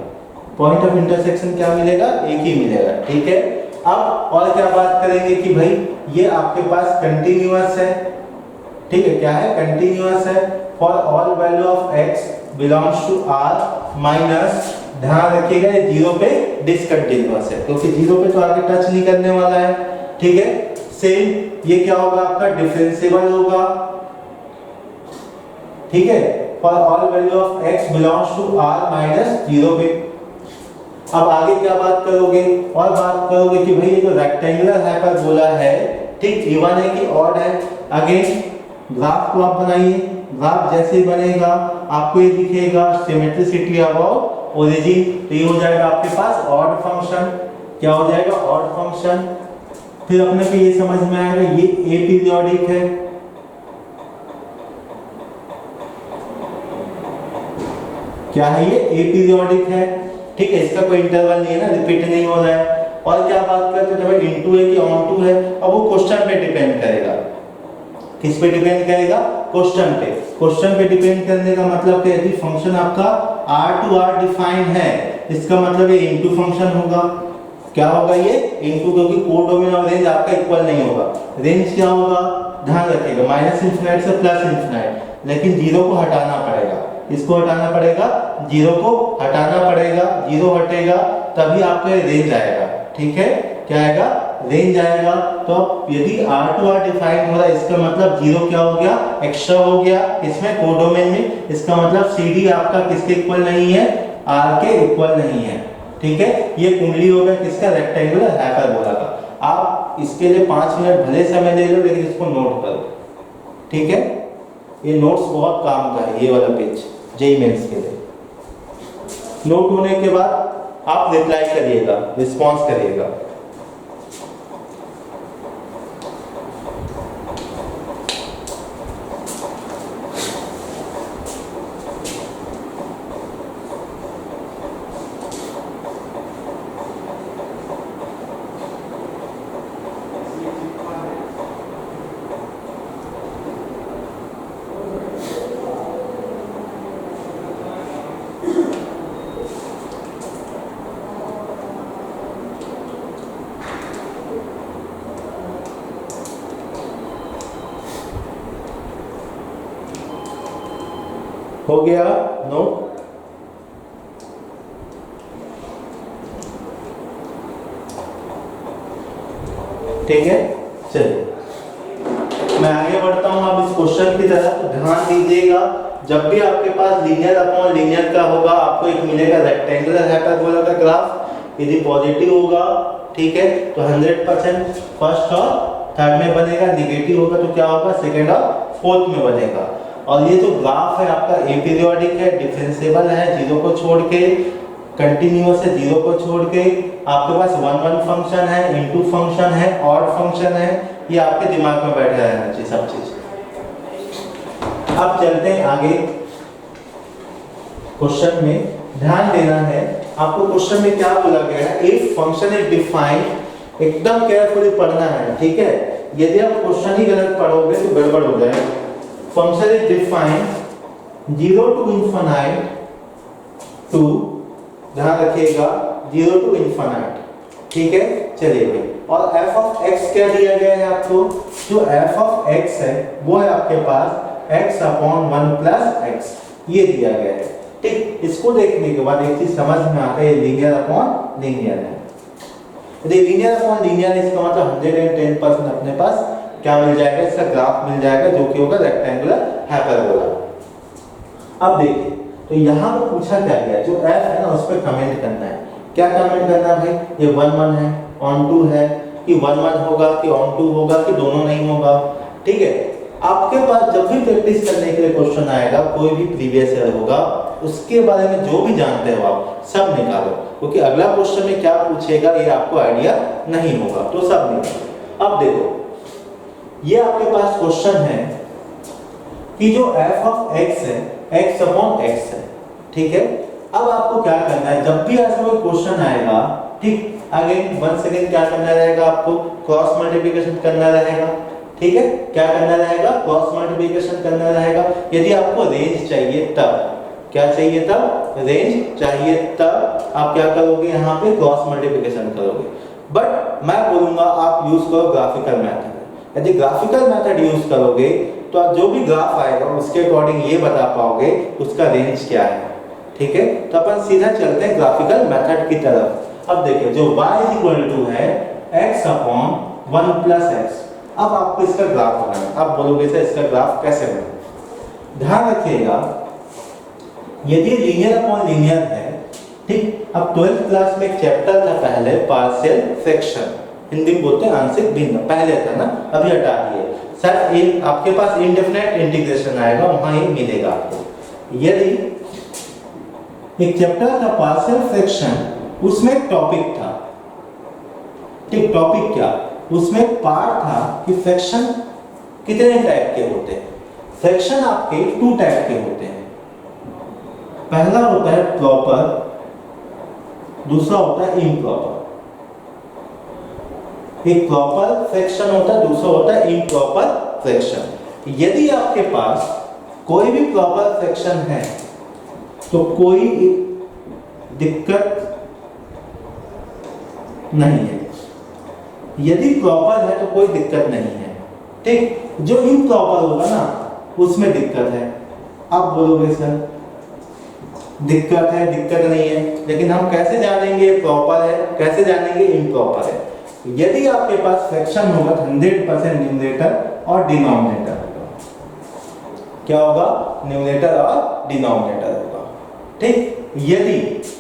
पॉइंट ऑफ इंटरसेक्शन क्या मिलेगा, एक ही मिलेगा, ठीक है। अब और क्या बात करेंगे कि भाई ये आपके पास कंटीन्यूअस है, ठीक है, क्या है, कंटीन्यूअस है। For all value of x belongs to r minus, ध्यान रखिएगा ये 0 पे डिसकंटीन्यूअस है क्योंकि 0 पे तो आगे टच नहीं करने वाला है, ठीक है। सेम ये क्या होगा आपका, डिफरेंशिएबल होगा, ठीक है। For all value of x belongs to r minus 0 पे। अब आगे क्या बात करोगे, और बात करोगे कि भाई ये जो रेक्टेंगुलर हाइपरबोला है, ठीक, इवन है कि ऑड है। अगेन ग्राफ को आप बनाइए, ग्राफ जैसे ही बनेगा आपको ये दिखेगा सिमेट्रिसिटी अबाउट ओरिजिन, तो ये हो जाएगा आपके पास ऑड फंक्शन। क्या हो जाएगा, ऑड फंक्शन। फिर अपने को ये समझ में आएगा ये एपीरियोडिक है, क्या है ये, एपीरियोडिक है, ठीक है। इसका कोई इंटरवल नहीं है ना, रिपीट नहीं हो रहा है। और क्या बात करते हैं, इनटू है कि ऑन टू है, अब वो क्वेश्चन पे डिपेंड करेगा। किस पे डिपेंड करेगा, क्वेश्चन पे। क्वेश्चन पे डिपेंड करने का मतलब कि यदि फंक्शन आपका r to r डिफाइंड है, इसका मतलब ये इनटू फंक्शन होगा। क्या होगा ये, इनटू, क्योंकि कोडोमेन और रेंज आपका इक्वल नहीं होगा। रेंज क्या होगा, ध्यान रखिएगा, माइनस इंफिनिटी से प्लस इंफिनिटी, लेकिन 0 को हटाना पड़ेगा। इसको हटाना पड़ेगा, 0 को हटाना पड़ेगा, 0 हटेगा तभी आपका ये रेंज आएगा, ठीक है। क्या आएगा, रेंज आएगा। तो यदि r to r डिफाइन हो रहा है, इसका मतलब 0 क्या हो गया, एक्स्ट्रा हो गया इसमें कोडोमेन में। इसका मतलब CD आपका किसके इक्वल नहीं है, r के इक्वल नहीं है, ठीक है। ये कुंडली हो गया किसका, रेक्टेंगुलर हाइपरबोला का। आप इसके लिए 5 मिनट भले समय ले लो, लेकिन इसको नोट करो, ठीक है। ये नोट्स बहुत काम का है, ये वाला पेज जेईई मेंस के लिए। नोट होने के बाद आप रिप्लाई करिएगा, रिस्पॉन्स करिएगा। हो गया नोट, ठीक है। चलिए मैं आगे बढ़ता हूं अब इस क्वेश्चन की तरफ। तो ध्यान दीजिएगा, जब भी आपके पास लीनियर अपॉन लीनियर का होगा, आपको एक मिलेगा रेक्टेंगुलर हाइपरबोला का ग्राफ। यदि पॉजिटिव होगा, ठीक है, तो 100% फर्स्ट और थर्ड में बनेगा, निगेटिव होगा तो क्या होगा, सेकंड और फोर्थ में बनेगा। और ये जो ग्राफ है आपका एपीरियोडिक है, डिफरेंशिएबल है, जीरो को छोड़ के, कंटिन्यूअस है, जीरो को छोड़ के, आपके पास 1 फंक्शन है, इनटू फंक्शन है, ऑड फंक्शन है, ये आपके दिमाग में बैठा रहना चाहिए सब चीज। अब चलते हैं आगे क्वेश्चन में, ध्यान देना है आपको। क्वेश्चन में क्या बोला गया है, इफ फंक्शन इज डिफाइंड, एकदम केयरफुली पढ़ना है, ठीक है। यदि आप क्वेश्चन ही गलत पढ़ोगे तो गड़बड़ हो जाएगा। Function is defined 0 to infinite to, ध्यान रखिएगा, 0 to infinite, ठीक है। चलिए, और f of x क्या दिया गया है आपको, जो f of x है वो है आपके पास x अपॉन 1 प्लस x, ये दिया गया है, ठीक। इसको देखने के बाद एक चीज समझ में आता है, लीनियर अपॉन लीनियर है। यदि लीनियर अपॉन लीनियर है, इसका मतलब 110% अपने पास क्या मिल जाएगा, इसका ग्राफ मिल जाएगा, जो कि होगा रेक्टेंगुलर हाइपरबोला। अब देखिए, तो यहाँ पे पूछा क्या गया, जो f है ना उस पर कमेंट करना है। क्या कमेंट करना है भाई, ये 1 1 है, ऑन 2 है, कि 1 1 होगा कि ऑन 2 होगा कि दोनों नहीं होगा, ठीक है। आपके पास जब भी प्रैक्टिस करने के लिए क्वेश्चन आएगा, कोई भी प्रीवियस ईयर होगा, उसके बारे में जो भी जानते हो आप सब निकालो, क्योंकि अगला क्वेश्चन में क्या पूछेगा ये आपको आइडिया नहीं होगा, तो सब निकालो। अब देखो, ये आपके पास क्वेश्चन है कि जो f of x है x अपॉन x है, ठीक है। अब आपको क्या करना है, जब भी ऐसा कोई क्वेश्चन आएगा, ठीक, अगेन 1 सेकंड क्या करना रहेगा आपको, क्रॉस मल्टीप्लिकेशन करना रहेगा, ठीक है। क्या करना रहेगा, क्रॉस मल्टीप्लिकेशन करना रहेगा। यदि आपको रेंज चाहिए तब, क्या चाहिए तब, रेंज चाहिए तब आप क्या करोगे, यहाँ पे क्रॉस मल्टीप्लिकेशन करोगे। बट मैं बोलूंगा आप यूज करो ग्राफिकल मेथड। यदि ग्राफिकल मेथड यूज करोगे तो आप जो भी ग्राफ आएगा उसके अकॉर्डिंग ये बता पाओगे उसका रेंज क्या है, ठीक है। तो अपन सीधा चलते हैं ग्राफिकल मेथड की तरफ। अब देखिए, जो y है x अपॉन 1 प्लस x, अब आपको इसका ग्राफ बनाना। अब बोलोगे सर इसका ग्राफ कैसे बने, ध्यान रखिएगा, यदि लीनियर अपॉन लीनियर है, ठीक। अब 12th क्लास में एक चैप्टर था पहले, पार्शियल फ्रैक्शन, हिंदी में बोलते हैं आंशिक भिन्न, पहले था ना, अभी हटा दिए सर। एक आपके पास इंडेफिनिट इंटीग्रेशन आएगा, वहां ही मिलेगा आपको। यदि एक चैप्टर था पार्शियल फ्रैक्शन, उसमें एक टॉपिक था, ठीक, टॉपिक क्या, उसमें एक पार्ट था कि फ्रैक्शन कितने टाइप के होते हैं। फ्रैक्शन आपके 2 टाइप के होते हैं, पहला होता है प्रॉपर, दूसरा होता है इम्प्रॉपर। एक प्रॉपर फ्रैक्शन होता है, दूसरा होता है इम्प्रॉपर फ्रैक्शन। यदि आपके पास कोई भी प्रॉपर फ्रैक्शन है तो कोई दिक्कत नहीं है, यदि प्रॉपर है तो कोई दिक्कत नहीं है, ठीक। जो इम्प्रॉपर होगा ना उसमें दिक्कत है। आप बोलोगे सर दिक्कत है, दिक्कत नहीं है, लेकिन हम कैसे जानेंगे प्रॉपर है, कैसे जानेंगे इम्प्रॉपर है। यदि आपके पास फ्रैक्शन होगा 100% न्यूमरेटर और डिनोमिनेटर होगा, क्या होगा, न्यूमरेटर और डिनोमिनेटर होगा, ठीक। यदि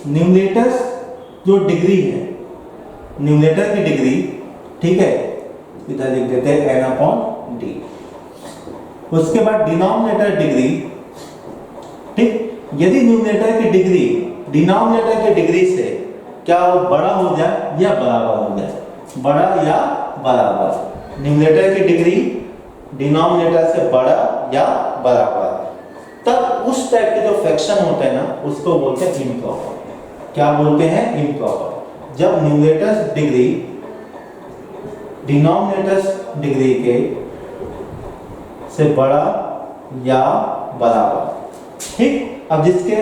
न्यूमरेटर जो डिग्री है, न्यूमरेटर की डिग्री, ठीक है, इधर लिख देते हैं n अपॉन d, उसके बाद डिनोमिनेटर डिग्री, ठीक। यदि न्यूमरेटर की डिग्री डिनोमिनेटर की डिग्री से क्या वो बड़ा हो जाए या बराबर हो जाए, बड़ा या बराबर, न्यूमरेटर की डिग्री डिनोमिनेटर से बड़ा या बराबर, तब उस टाइप के जो फ्रैक्शन होते हैं ना उसको बोलते हैं इम्प्रॉपर। क्या बोलते हैं, इम्प्रॉपर। जब न्यूमरेटर डिग्री डिनोमिनेटर डिग्री के से बड़ा या बराबर, ठीक। अब जिसके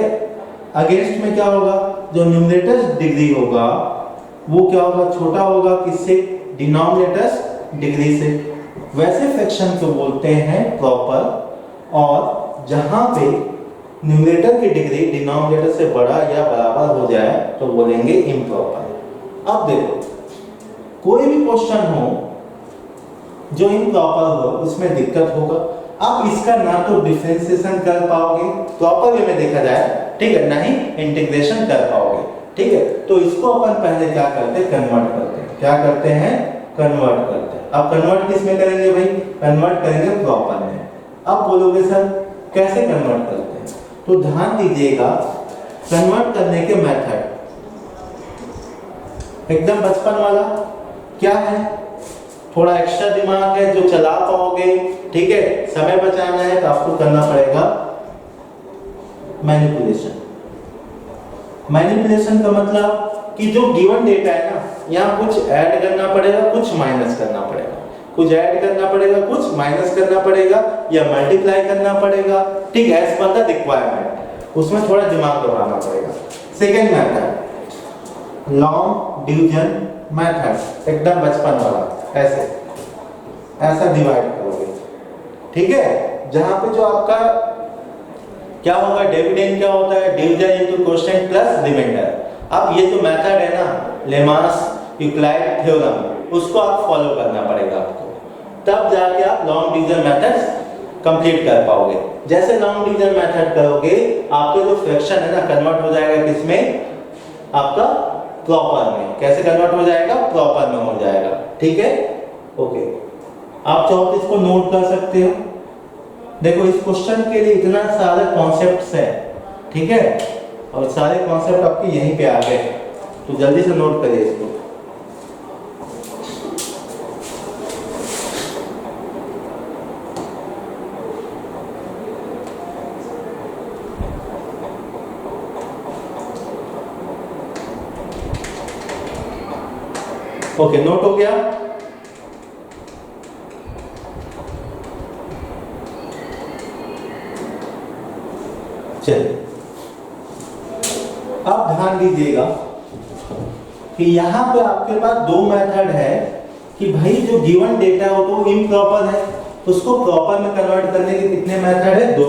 अगेंस्ट में क्या होगा, जो न्यूमरेटर डिग्री होगा वो क्या होगा, छोटा होगा, किससे, डिनोमिनेटर डिग्री से। वैसे फ्रैक्शन को बोलते हैं प्रॉपर, और जहां पे न्यूमरेटर की डिग्री डिनोमिनेटर से बड़ा या बराबर हो जाए तो बोलेंगे इम्प्रॉपर। अब देखो, कोई भी क्वेश्चन हो जो इम्प्रॉपर हो उसमें दिक्कत होगा। आप इसका ना तो डिफरेंशिएशन कर पाओगे प्रॉपर वे में देखा जाए, ठीक है, ना ही इंटीग्रेशन कर पाओगे। ठीक है, तो इसको अपन पहले क्या करते हैं, कन्वर्ट करते हैं। क्या करते हैं, कन्वर्ट करते हैं। अब कन्वर्ट किस में करेंगे भाई, कन्वर्ट करेंगे प्रॉपर में। अब बोलोगे सर कैसे कन्वर्ट करते हैं, तो ध्यान दीजिएगा कन्वर्ट करने के मेथड एकदम बचपन वाला क्या है, थोड़ा एक्स्ट्रा दिमाग है जो चला पाओगे, ठीक है, समय बचाना है तो आपको करना पड़ेगा मैनिपुलेशन। मैनिपुलेशन का मतलब कि जो गिवन डेटा है ना, यहाँ कुछ ऐड करना पड़ेगा, कुछ माइनस करना पड़ेगा, कुछ ऐड करना पड़ेगा, कुछ माइनस करना पड़ेगा, या मल्टीप्लाई करना पड़ेगा, ठीक है, एज पर द रिक्वायरमेंट, उसमें थोड़ा दिमाग लगाना पड़ेगा। Second method long division method, एकदम बचपन वाला, ऐसे ऐसा डिवाइड करोगे, ठीक है, जहां पे जो आपका क्या होगा, डिविडेंड क्या होता है, division into quotient plus remainder. अब ये जो मेथड है ना, लेमास यूक्लिड थ्योरम, उसको आप फॉलो करना पड़ेगा आपको, तब जाके आप लॉन्ग डिवीजन मेथड्स कंप्लीट कर पाओगे। जैसे लॉन्ग डिवीजन मेथड करोगे, आपका जो फ्रैक्शन है ना, कन्वर्ट हो जाएगा किसमें, आपका प्रॉपर में। कैसे कन्वर्ट हो जाएगा, प्रॉपर में हो जाएगा, ठीक है, ओके। आप चाहो तो इसको नोट कर सकते हो। देखो इस क्वेश्चन के लिए इतना सारे कॉन्सेप्ट्स है, ठीक है, और सारे कॉन्सेप्ट आपके यहीं पे आ गए, तो जल्दी से नोट करिए इसको। ओके, नोट हो गया। चलिए अब ध्यान दीजिएगा कि यहां पे आपके पास दो मेथड है कि भाई जो गिवन डेटा हो तो इम्प्रॉपर है, उसको प्रॉपर में कन्वर्ट करने के कितने मेथड है, दो,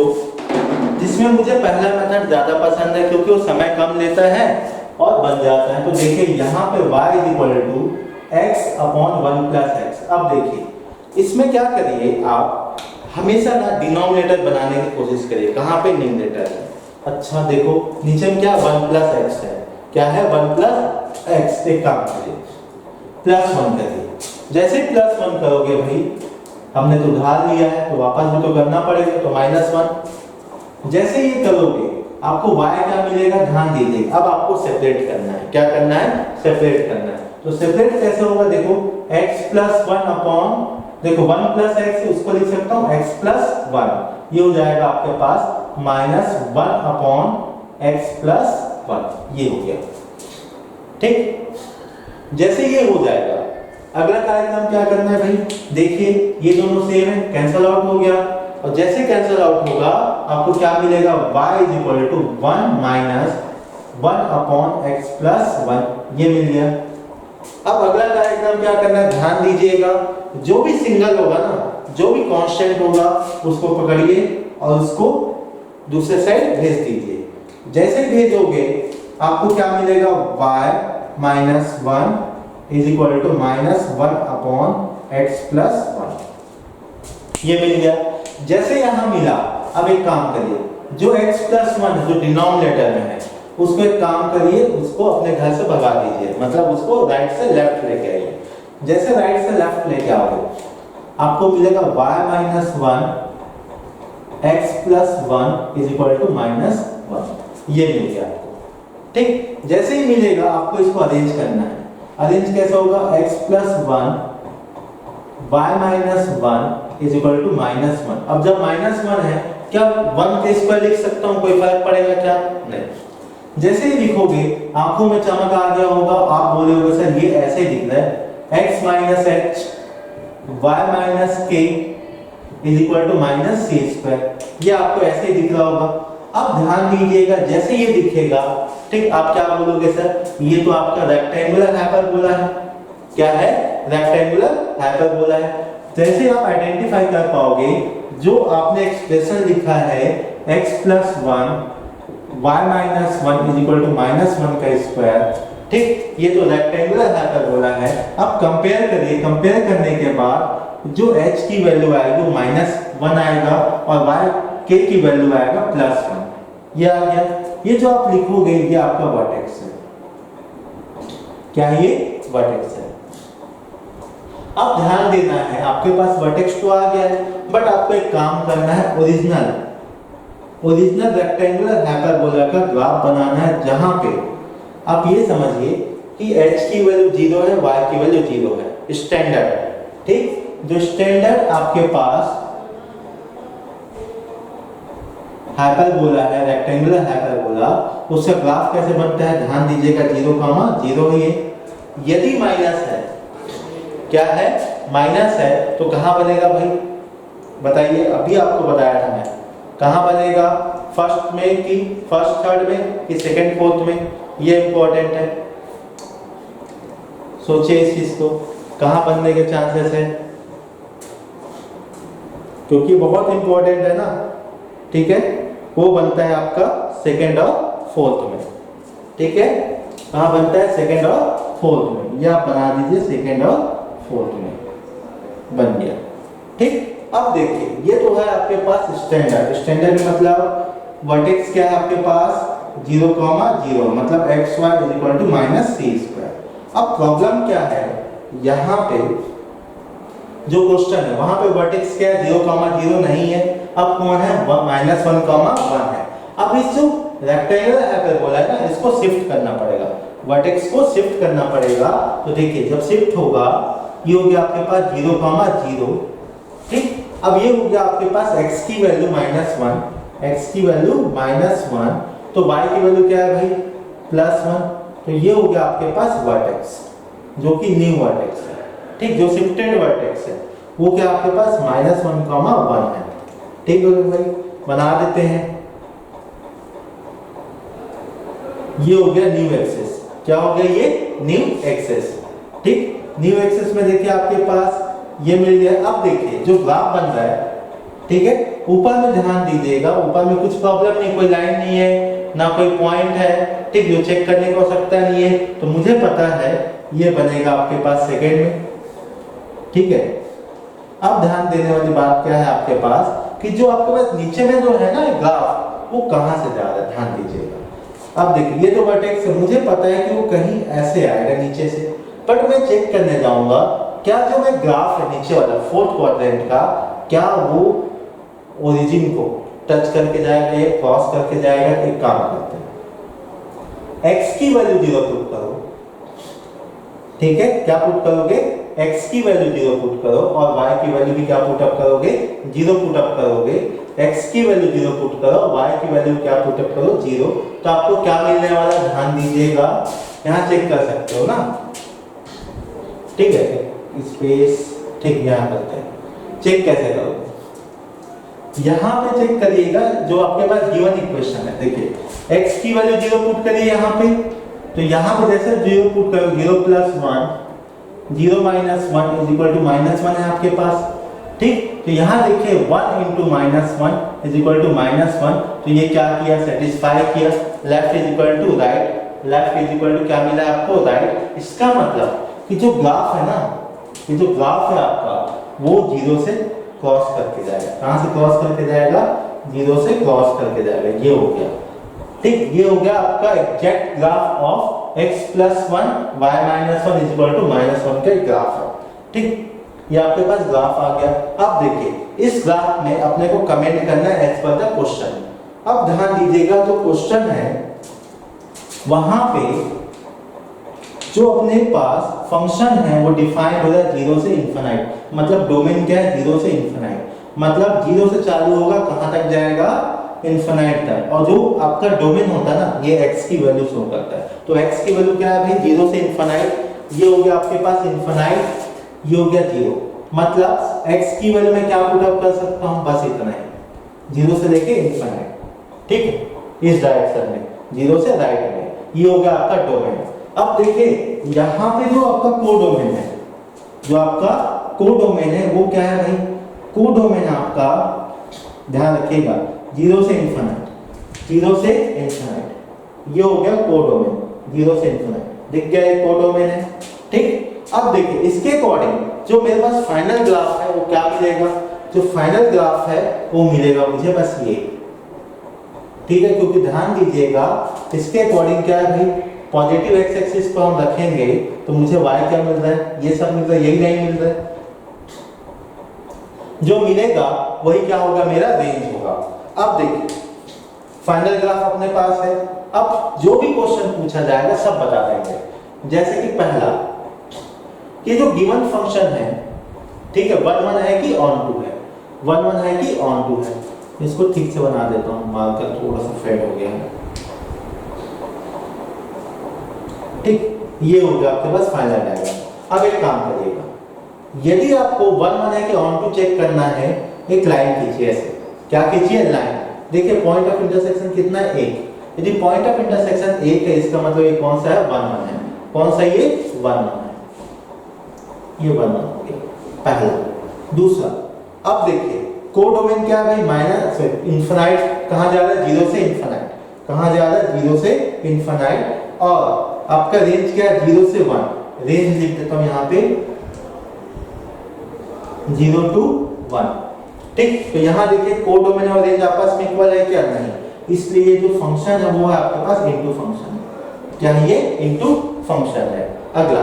जिसमें मुझे पहला मेथड ज्यादा पसंद है क्योंकि वो समय कम लेता है और बन जाता है। तो देखिए यहाँ पे y = x/1 + x। अब देखिए इसमें क्या करिए, आप हमेशा ना डिनोमिनेटर बनाने की कोशिश करिए। कहाँ पे, न्यूमरेटर है। अच्छा देखो नीचे में क्या 1 + x है, क्या है 1 + x। एक काम करिए +1 करिए। जैसे +1 करोगे भाई, हमने तो उधार लिया है तो वापस भी तो करना पड़ेगा, तो -1। जैसे ये करोगे आपको y क्या मिलेगा, ध्यान दीजिए। अब आपको सेपरेट करना है, क्या करना है, सेपरेट करना है। तो सेपरेट कैसे होगा, देखो x + 1 अपॉन, देखो 1 + x, उसको लिख सकता हूँ x + 1, ये हो जाएगा आपके पास -1 अपॉन x + 1, ये हो गया, ठीक। जैसे ये हो जाएगा, अगला कार्यक्रम क्या करना है भाई, देखिए ये दोनों सेम है, कैंसिल आउट हो गया, और जैसे कैंसिल आउट होगा आपको क्या मिलेगा, y = 1 - 1 अपॉन x + 1, ये मिल गया। अब अगला कार्यक्रम क्या करना है, ध्यान दीजिएगा, जो भी सिंगल होगा ना, जो भी कांस्टेंट होगा उसको पकड़िए और उसको दूसरे साइड भेज दीजिए। जैसे ही भेजोगे आपको क्या मिलेगा, y - 1 = -1 अपॉन x + 1, ये मिल गया। जैसे यहां मिला, अब एक काम करिए, जो x + 1 जो डिनोमिनेटर में है उसको एक काम करिए, उसको अपने घर से भगा दीजिए, मतलब उसको राइट से लेफ्ट लेके आइए। जैसे राइट से लेफ्ट लेके आओगे आपको मिलेगा y - 1 x + 1 = -1, ये मिल गया आपको, ठीक। जैसे ही मिलेगा आपको इसको अरेंज करना है। अरेंज कैसे होगा, x + 1 y - 1 = -1। अब जब -1 है, क्या 1 के स्क्वायर लिख सकता हूं, कोई फर्क पड़ेगा क्या, नहीं। जैसे ही लिखोगे आंखों में चमक आ गया होगा, आप बोलोगे सर ये ऐसे दिख रहा है, x - h y - k = -c², ये आपको ऐसे ही दिख रहा होगा। अब ध्यान दीजिएगा, जैसे ये दिखेगा, ठीक, आप क्या बोलोगे, सर ये तो आपका रेक्टेंगुलर हाइपरबोला है। क्या है, रेक्टेंगुलर हाइपरबोला है। जैसे आप आइडेंटिफाई कर पाओगे, जो आपने एक्सप्रेशन लिखा है x + 1 y - 1 = -1 का स्क्वायर, ठीक, ये तो रेक्टेंगुलर हाइपरबोला है। अब कंपेयर करिए, कंपेयर करने के बाद जो h की वैल्यू आएगी वो -1 आएगा और y k की वैल्यू आएगा +1, ये आ गया। ये जो आप लिखोगे ये आपका वर्टेक्स है, क्या ये वर्टेक्स है। अब ध्यान देना है, आपके पास वर्टेक्स तो आ गया है, बट आपको एक काम करना है, ओरिजिनल रेक्टेंगुलर हाइपरबोला का ग्राफ बनाना है, जहां पे आप ये समझिए कि h की वैल्यू 0 है, y की वैल्यू 0 है, स्टैंडर्ड। ठीक, जो स्टैंडर्ड आपके पास हाइपरबोला है, रेक्टेंगुलर हाइपरबोला, उसका ग्राफ कैसे बनता है, ध्यान दीजिएगा, 0, ही है। यदि माइनस है, क्या है, माइनस है, तो कहां बनेगा भाई, बताइए, अभी आपको बताया था मैं, कहां बनेगा, फर्स्ट में कि फर्स्ट थर्ड में कि सेकंड फोर्थ में, ये इंपॉर्टेंट है, सोचिए इस चीज को, कहां बनने के चांसेस है, क्योंकि बहुत इंपॉर्टेंट है ना। ठीक है, वो बनता है आपका सेकंड और फोर्थ में। ठीक है, कहां बनता है, सेकंड और फोर्थ में, या आप बना दीजिए सेकंड और फोर्थ में, बन गया। ठीक, अब देखिए, ये तो है आपके पास स्टैंडर्ड मतलब वर्टेक्स क्या है आपके पास, 0, 0, मतलब xy = -c²। अब प्रॉब्लम क्या है, यहाँ पे जो क्वेश्चन है वहां पे वर्टेक्स क्या है, 0, 0 नहीं है, अब कौन है, -1, 1 है। अब इस जो रेक्टेंगुलर हाइपरबोला है ना, इसको शिफ्ट करना पड़ेगा, वर्टेक्स को शिफ्ट करना पड़ेगा। तो देखिए, जब शिफ्ट होगा, ये हो गया आपके पास 0, 0। ठीक, अब ये हो गया आपके पास x की वैल्यू -1, तो y की वैल्यू क्या है भाई, +1, तो ये हो गया आपके पास वर्टेक्स, जो कि न्यू वर्टेक्स है। ठीक, जो शिफ्टेड वर्टेक्स है वो क्या आपके पास -1, 1 है। ठीक है भाई, बना देते हैं, ये हो गया न्यू एक्सिस, क्या हो गया ये, न्यू एक्सिस। ठीक, न्यू एक्सिस में देखिए आपके पास ये मिल गया। अब देखिए जो ग्राफ बन रहा है, ठीक है, ऊपर में ध्यान दीजिएगा, ऊपर में कुछ प्रॉब्लम नहीं, कोई लाइन नहीं है ना कोई पॉइंट है, ठीक, जो चेक करने को सकता नहीं है, तो मुझे पता है ये बनेगा आपके पास सेकंड में। ठीक है, अब ध्यान देने वाली बात क्या है आपके पास, कि जो आपके पास नीचे में जो है ना ग्राफ, वो कहां से जा रहा है, ध्यान दीजिएगा। अब देखिए, ये जो वर्टेक्स है, मुझे पता है कि वो कहीं ऐसे आएगा नीचे से, बट मैं चेक करने जाऊंगा क्या जो मैं ग्राफ है नीचे वाला फोर्थ क्वाड्रेंट का, क्या वो ओरिजिन को टच करके जाएगा या क्रॉस करके जाएगा। एक काम करते हैं, x की वैल्यू 0 पुट करो। ठीक है, क्या पुट करोगे, x की वैल्यू 0 पुट करो, और y की वैल्यू भी क्या पुट अप करोगे, 0 पुट अप करोगे। x की वैल्यू 0 पुट करो, y की वैल्यू क्या पुट अप करो, 0। तो आपको क्या मिलने वाला, ध्यान दीजिएगा, यहाँ चेक कर सकते हो ना। ठीक है, स्पेस, ठीक, यहाँ करते हैं, चेक कैसे करोगे, यहाँ पे चेक करिएगा, जो आपके पास गिवन इक्वेशन है, देखिए x की वैल्यू 0 पुट करिए यहाँ पे, तो यहाँ पे जैसे 0 पुट करो, 0 + 1, 0 - 1 = -1 है आपके पास। ठीक, तो यहाँ देखिए 1 × -1 = -1, तो ये क्या किया, सेटिस्फाई किया, लेफ्ट = राइट, लेफ्ट = क्या मिला आपको, राइट। इसका मतलब कि जो ग्राफ है ना, ये जो ग्राफ है आपका, वो 0 से क्रॉस करके जाएगा। कहां से क्रॉस करके जाएगा, 0 से क्रॉस करके जाएगा, ये हो गया। ठीक, ये हो गया आपका exact graph of x + 1 y - 1 = -1 का ग्राफ है। ठीक, ये आपके पास ग्राफ आ गया। अब देखिए, इस ग्राफ में अपने को कमेंट करना है एज पर द क्वेश्चन। अब ध्यान दीजिएगा, जो क्वेश्चन है वहां पे जो अपने पास फंक्शन है वो डिफाइन हो रहा है 0 से इनफिनाइट, मतलब डोमेन क्या है, 0 से इनफिनाइट, मतलब 0 से चालू होगा, कहां तक जाएगा, इनफिनाइट तक। और जो आपका डोमेन होता है ना, ये x की वैल्यू शो करता है, तो x की वैल्यू क्या है भाई, 0 से इनफिनाइट, ये हो गया आपके पास इनफिनाइट, ये हो गया 0, मतलब x की वैल्यू में क्या पुट अप कर सकता हूं, बस इतना ही, 0 से लेके इनफिनाइट। ठीक है, इस डायरेक्शन में 0 से राइट में, ये हो गया आपका डोमेन। अब देखिए, यहाँ पे जो आपका कोडोमेन है, जो आपका कोडोमेन है वो क्या है भाई, कोडोमेन आपका ध्यान रखिएगा 0 से इनफिनाइट, 0 से इनफिनाइट, ये हो गया कोडोमेन, 0 से इनफिनाइट, दिख गया ये कोडोमेन है। ठीक, अब देखिए इसके अकॉर्डिंग जो मेरे पास फाइनल ग्राफ है वो क्या मिलेगा, जो फाइनल ग्राफ है वो मिलेगा मुझे बस ये। ठीक है, क्योंकि ध्यान दीजिएगा इसके अकॉर्डिंग क्या है भाई, पॉजिटिव एक्स एक्सिस को हम रखेंगे तो मुझे y क्या मिल रहा है, ये सब मिल रहा है, यही लाइन मिल रहा है। जो मिलेगा वही क्या होगा, मेरा रेंज होगा। अब देखिए फाइनल ग्राफ अपने पास है। अब जो भी क्वेश्चन पूछा जाएगा सब बता देंगे। जैसे कि पहला, ये जो गिवन फंक्शन है, ठीक है, 1 1 है कि ऑन टू है, 1 1 है कि ऑन टू है। इसको ठीक से बना देता हूँ, मार्कर थोड़ा सा फेड हो गया है, ठीक। ये हो गया आपके पास फाइनल डायग्राम। अब एक काम करिएगा, यदि आपको 1 1 है कि ऑन टू चेक करना है, एक लाइन खींचिए ऐसे। क्या खींचिए, लाइन। देखिए पॉइंट ऑफ इंटरसेक्शन कितना है, 1। यदि पॉइंट ऑफ इंटरसेक्शन 1 है, इसका मतलब ये कौन सा है, 1 1 है। कौन सा, ये 1 1 है, ये 1 1 हो गया पहला। दूसरा, अब देखिए कोडोमेन क्या है भाई, माइनस इंफिनाइट, कहां जा रहा है, 0 से इंफिनाइट। कहां जा रहा है, 0 से इंफिनाइट। और आपका रेंज क्या है, 0 से 1। रेंज लिख देता हूं यहां पे 0 to 1, ठीक। तो यहां देखिए कोडोमेन और रेंज आपस में इक्वल है क्या, नहीं। इसलिए जो फंक्शन है वो है आपके पास इनटू फंक्शन है। क्या है, ये इनटू फंक्शन है। अगला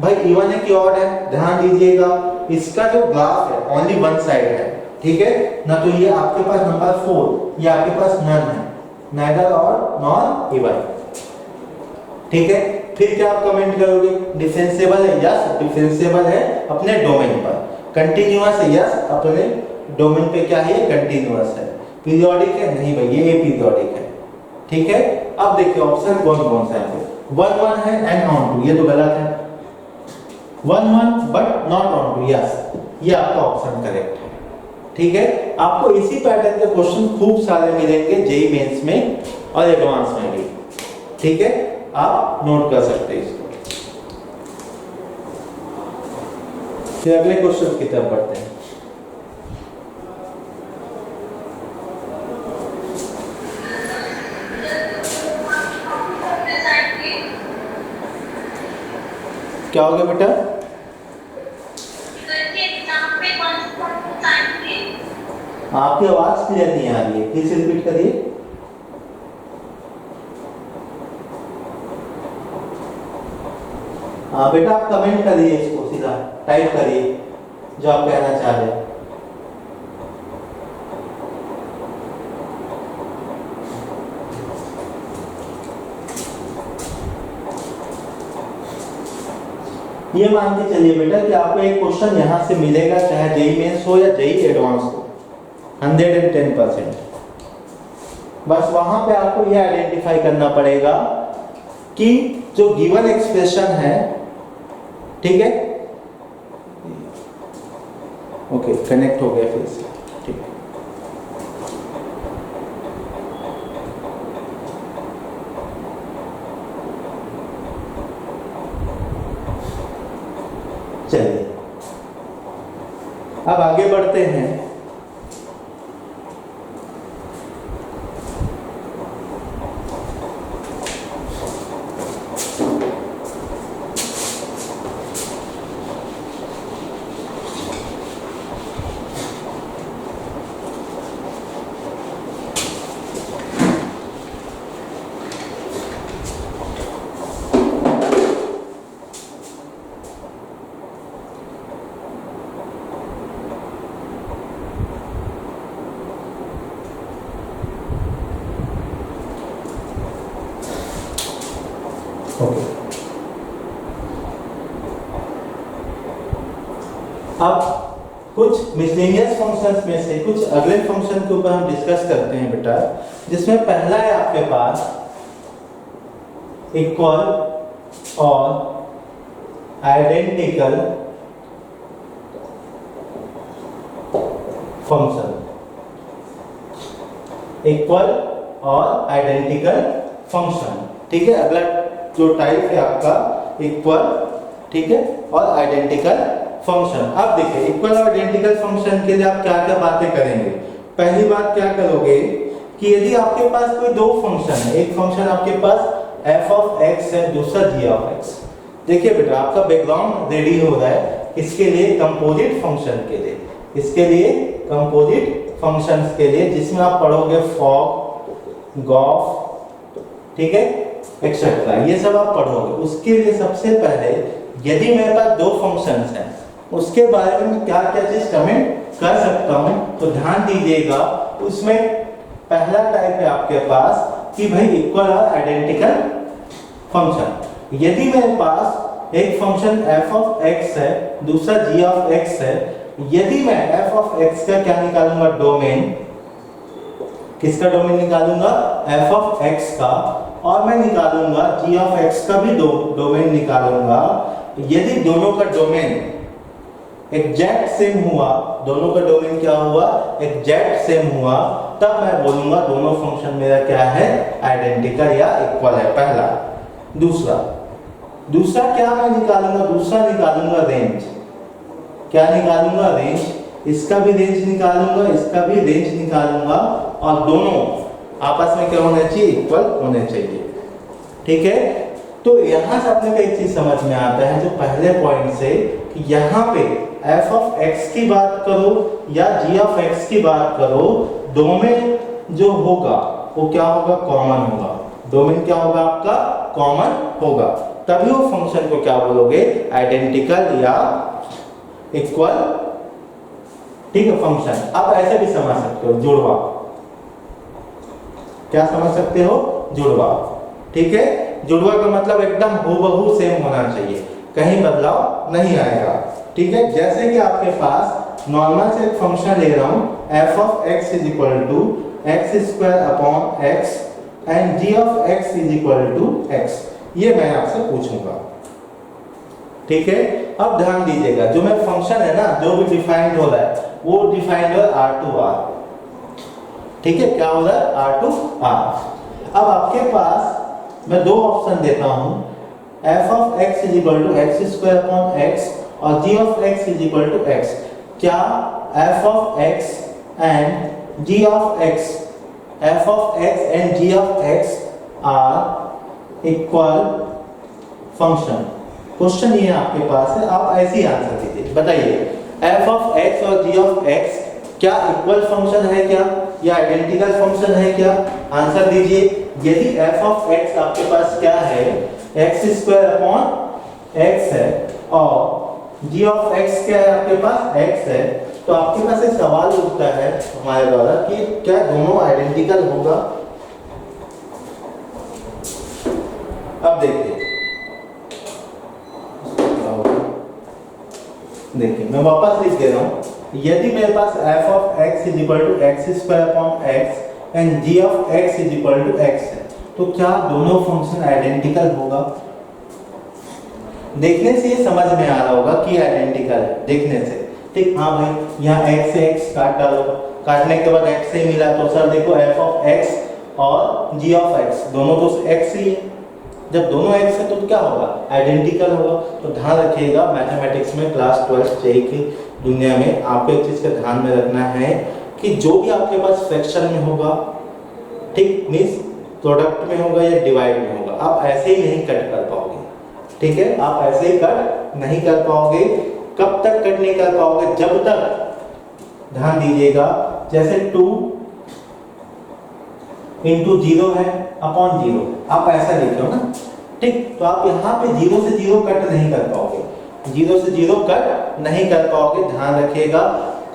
भाई इवन है कि ऑड है, ध्यान दीजिएगा इसका जो ग्राफ है ओनली वन साइड है, ठीक है ना। तो ये आपके पास नंबर 4, ये आपके पास नन है, नाइदर ऑड नॉर इवन, ठीक है। फिर क्या आप कमेंट करोगे, डिफरेंशिएबल है, यस डिफरेंशिएबल है अपने डोमेन पर। कंटीन्यूअस है, यस अपने डोमेन पे क्या है, कंटीन्यूअस है। पीरियोडिक है, नहीं भाई ये पीरियोडिक है, ठीक है। अब देखिए ऑप्शन कौन कौन सा है, 1 1 है एंड ऑन टू, ये तो गलत है। 1 1 but not onto, yes ये आपका ऑप्शन करेक्ट है, ठीक है। आपको इसी पैटर्न के क्वेश्चन खूब सारे मिलेंगे जेईई मेंस में और एडवांस में भी, ठीक है। आप नोट कर सकते हैं इसको। फिर अगले क्वेश्चन की तरफ बढ़ते हैं। क्या हो गया बेटा, आपकी आवाज क्लियर नहीं आ रही है, फिर से रिपीट करिए। हाँ बेटा आप कमेंट करिए, इसको सीधा टाइप करिए जो आप कहना चाह रहे हैं। ये मान के चलिए बेटा कि आपको एक क्वेश्चन यहां से मिलेगा, चाहे जेईई मेंस हो या जेईई एडवांस हो, 110%। बस वहां पे आपको ये आइडेंटिफाई करना पड़ेगा कि जो गिवन एक्सप्रेशन है, ठीक है, ओके कनेक्ट हो गया फिर से, ठीक। चलिए अब आगे बढ़ते हैं। अब कुछ मिसलेनियस फंक्शंस में से कुछ अगले फंक्शन के ऊपर हम डिस्कस करते हैं बेटा, जिसमें पहला है आपके पास इक्वल और आइडेंटिकल फंक्शन। इक्वल और आइडेंटिकल फंक्शन, ठीक है। अगला जो टाइप है आपका इक्वल, ठीक है, और आइडेंटिकल फंक्शन। अब देखिए इक्वल और आइडेंटिकल फंक्शन के लिए आप क्या क्या बातें करेंगे। पहली बात क्या करोगे कि यदि आपके पास कोई दो फंक्शन है, एक फंक्शन आपके पास f of x है, दूसरा g of x। देखिए बेटा आपका बैकग्राउंड रेडी हो रहा है इसके लिए, कंपोजिट फंक्शन के लिए, इसके लिए कंपोजिट फंक्शंस के लिए, जिसमें आप पढ़ोगे फॉग, गॉफ, ठीक है, एक्सेट्रा, ये सब आप पढ़ोगे। उसके लिए सबसे पहले यदि मेरे पास दो फंक्शंस हैं, उसके बारे में मैं क्या क्या चीज कमेंट कर सकता हूं, तो ध्यान दीजिएगा। उसमें पहला टाइप है आपके पास कि भाई इक्वल और आइडेंटिकल फंक्शन। यदि मेरे पास एक फंक्शन f ऑफ x है, दूसरा g ऑफ x है, यदि मैं f ऑफ x का क्या निकालूंगा, डोमेन, किसका डोमेन निकालूंगा, f ऑफ x का, और मैं निकालूंगा g ऑफ x का भी डोमेन निकालूंगा। यदि दोनों का डोमेन एग्जैक्ट सेम हुआ, दोनों का डोमेन क्या हुआ, एग्जैक्ट सेम हुआ, तब मैं बोलूंगा दोनों फंक्शन मेरा क्या है, आइडेंटिकल या इक्वल है, पहला। दूसरा क्या मैं निकालूंगा, दूसरा निकालूंगा रेंज। क्या निकालूंगा, रेंज। इसका भी रेंज निकालूंगा, इसका भी रेंज निकालूंगा, और दोनों आपस में क्या होने चाहिए, इक्वल होने चाहिए। ठीक है, तो यहां से अपने को एक चीज समझ में आता है, जो पहले पॉइंट से, कि यहां पे f ऑफ x की बात करो या g ऑफ x की बात करो, डोमेन जो होगा वो क्या होगा, कॉमन होगा। डोमेन क्या होगा आपका, कॉमन होगा, तभी वो फंक्शन को क्या बोलोगे, आइडेंटिकल या इक्वल। ठीक है, फंक्शन आप ऐसे भी समझ सकते हो, जुड़वा। क्या समझ सकते हो, जुड़वा। ठीक है, जुड़वा का मतलब एकदम हूबहू सेम होना चाहिए, कहीं बदलाव नहीं आएगा। ठीक है, जैसे कि आपके पास नॉर्मल से एक फंक्शन ले रहा हूं, f of x is equal to x square upon x and g of x is equal to x, ये मैं आपसे पूछूंगा। ठीक है, अब ध्यान दीजिएगा, जो मैं फंक्शन है ना, जो भी डिफाइंड हो रहा है, वो डिफाइंड हो R2R। ठीक है, क्या हो रहा है, R2R। अब आपके पास मैं दो ऑप्शन देता हूं, f of x is equal to x square upon x और g of x is equal to x। क्या f of x and g of x, f of x and g of x are equal function? Question ये आपके पास है, आप ऐसे ही answer दीजिए। बताइए, f of x और g ऑफ x क्या इक्वल फंक्शन है क्या, या आइडेंटिकल फंक्शन है क्या? आंसर दीजिए। यदि f ऑफ x आपके पास क्या है, एक्स स्क्वायर अपॉन x है, और g ऑफ x क्या है आपके पास, x है, तो आपके पास एक सवाल उठता है हमारे द्वारा कि क्या दोनों आइडेंटिकल होगा? अब देखिए मैं वापस लिख दे रहा हूं, यदि मेरे पास f of x is equal to x square upon x and g of x is equal to x है, तो क्या दोनों फंक्शन आइडेंटिकल होगा? देखने से ये समझ में आ रहा होगा कि आइडेंटिकल है, देखने से। ठीक, हाँ भाई, यहाँ x से x काट डालो, काटने के बाद x से मिला, तो सर देखो f ऑफ x और g ऑफ x दोनों तो x ही है। जब दोनों x है तो क्या होगा, आइडेंटिकल होगा। तो ध्यान रखिएगा, मैथमेटिक्स में क्लास 12 जेईई की दुनिया में आपको एक चीज का ध्यान में रखना है कि जो भी आपके पास फ्रैक्शन में होगा, ठीक, मींस प्रोडक्ट में होगा या डिवाइड में होगा, आप ऐसे ही नहीं कट कर पाओगे। ठीक है, आप ऐसे ही कट नहीं कर पाओगे। कब तक कट नहीं कर पाओगे, जब तक, ध्यान दीजिएगा, जैसे 2 इंटू 0 है अपॉन 0, आप ऐसा लिख लो ना। ठीक, तो आप यहाँ पे 0 से 0 कट नहीं कर पाओगे, 0 से 0 कट नहीं कर पाओगे। ध्यान रखिएगा,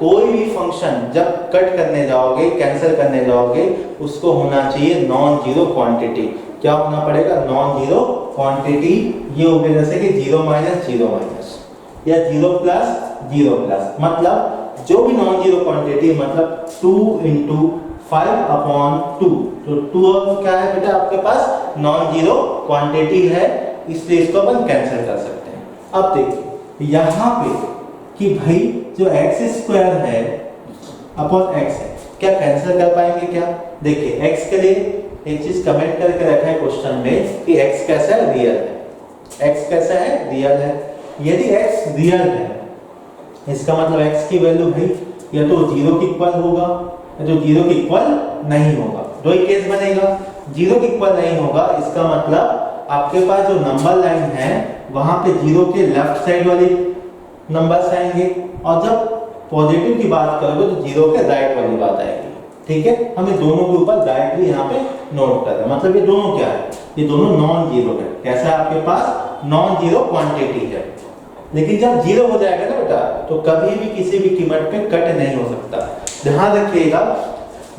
कोई भी फंक्शन जब कट करने जाओगे, कैंसिल करने जाओगे, उसको होना चाहिए नॉन जीरो क्वांटिटी। क्या होना पड़ेगा, नॉन जीरो क्वांटिटी। ये हो गया जैसे कि 0 माइनस 0 माइनस या 0 प्लस 0 प्लस, मतलब जो भी नॉन जीरो क्वांटिटी, मतलब 2 इंटू 5 अपॉन 2, तो 2 क्या है बेटा आपके पास, नॉन जीरो क्वांटिटी है, इसलिए इसको अपन कैंसिल कर सकते हैं। अब देखिए यहाँ पे कि भाई जो एक्स स्क्वायर है अपॉन एक्स है, क्या कैंसिल कर पाएंगे क्या? देखिए एक्स के लिए एक चीज कमेंट करके रखा है क्वेश्चन में कि एक्स कैसा है, रियल है। एक्स कैसा है, रियल है। यदि एक्स रियल है, इसका मतलब एक्स की वैल्यू भाई या तो 0 के इक्वल होगा या तो 0 के इक्वल नहीं होगा। दो ही केस बनेगा। 0 के इक्वल नहीं होगा, इसका मतलब आपके पास जो नंबर लाइन है वहां पे 0 के लेफ्ट साइड वाली नंबर्स आएंगे, और जब पॉजिटिव की बात करोगे तो 0 के राइट वाली बात आएगी। ठीक है, हमें दोनों के ऊपर डायरेक्टली यहाँ पे नोट करना है। मतलब ये दोनों क्या है, ये दोनों नॉन जीरो है। कैसा है आपके पास, नॉन जीरो क्वांटिटी है। लेकिन जब जीरो हो जाएगा ना बेटा, तो कभी भी किसी भी कीमत पे कट नहीं हो सकता। ध्यान रखिएगा,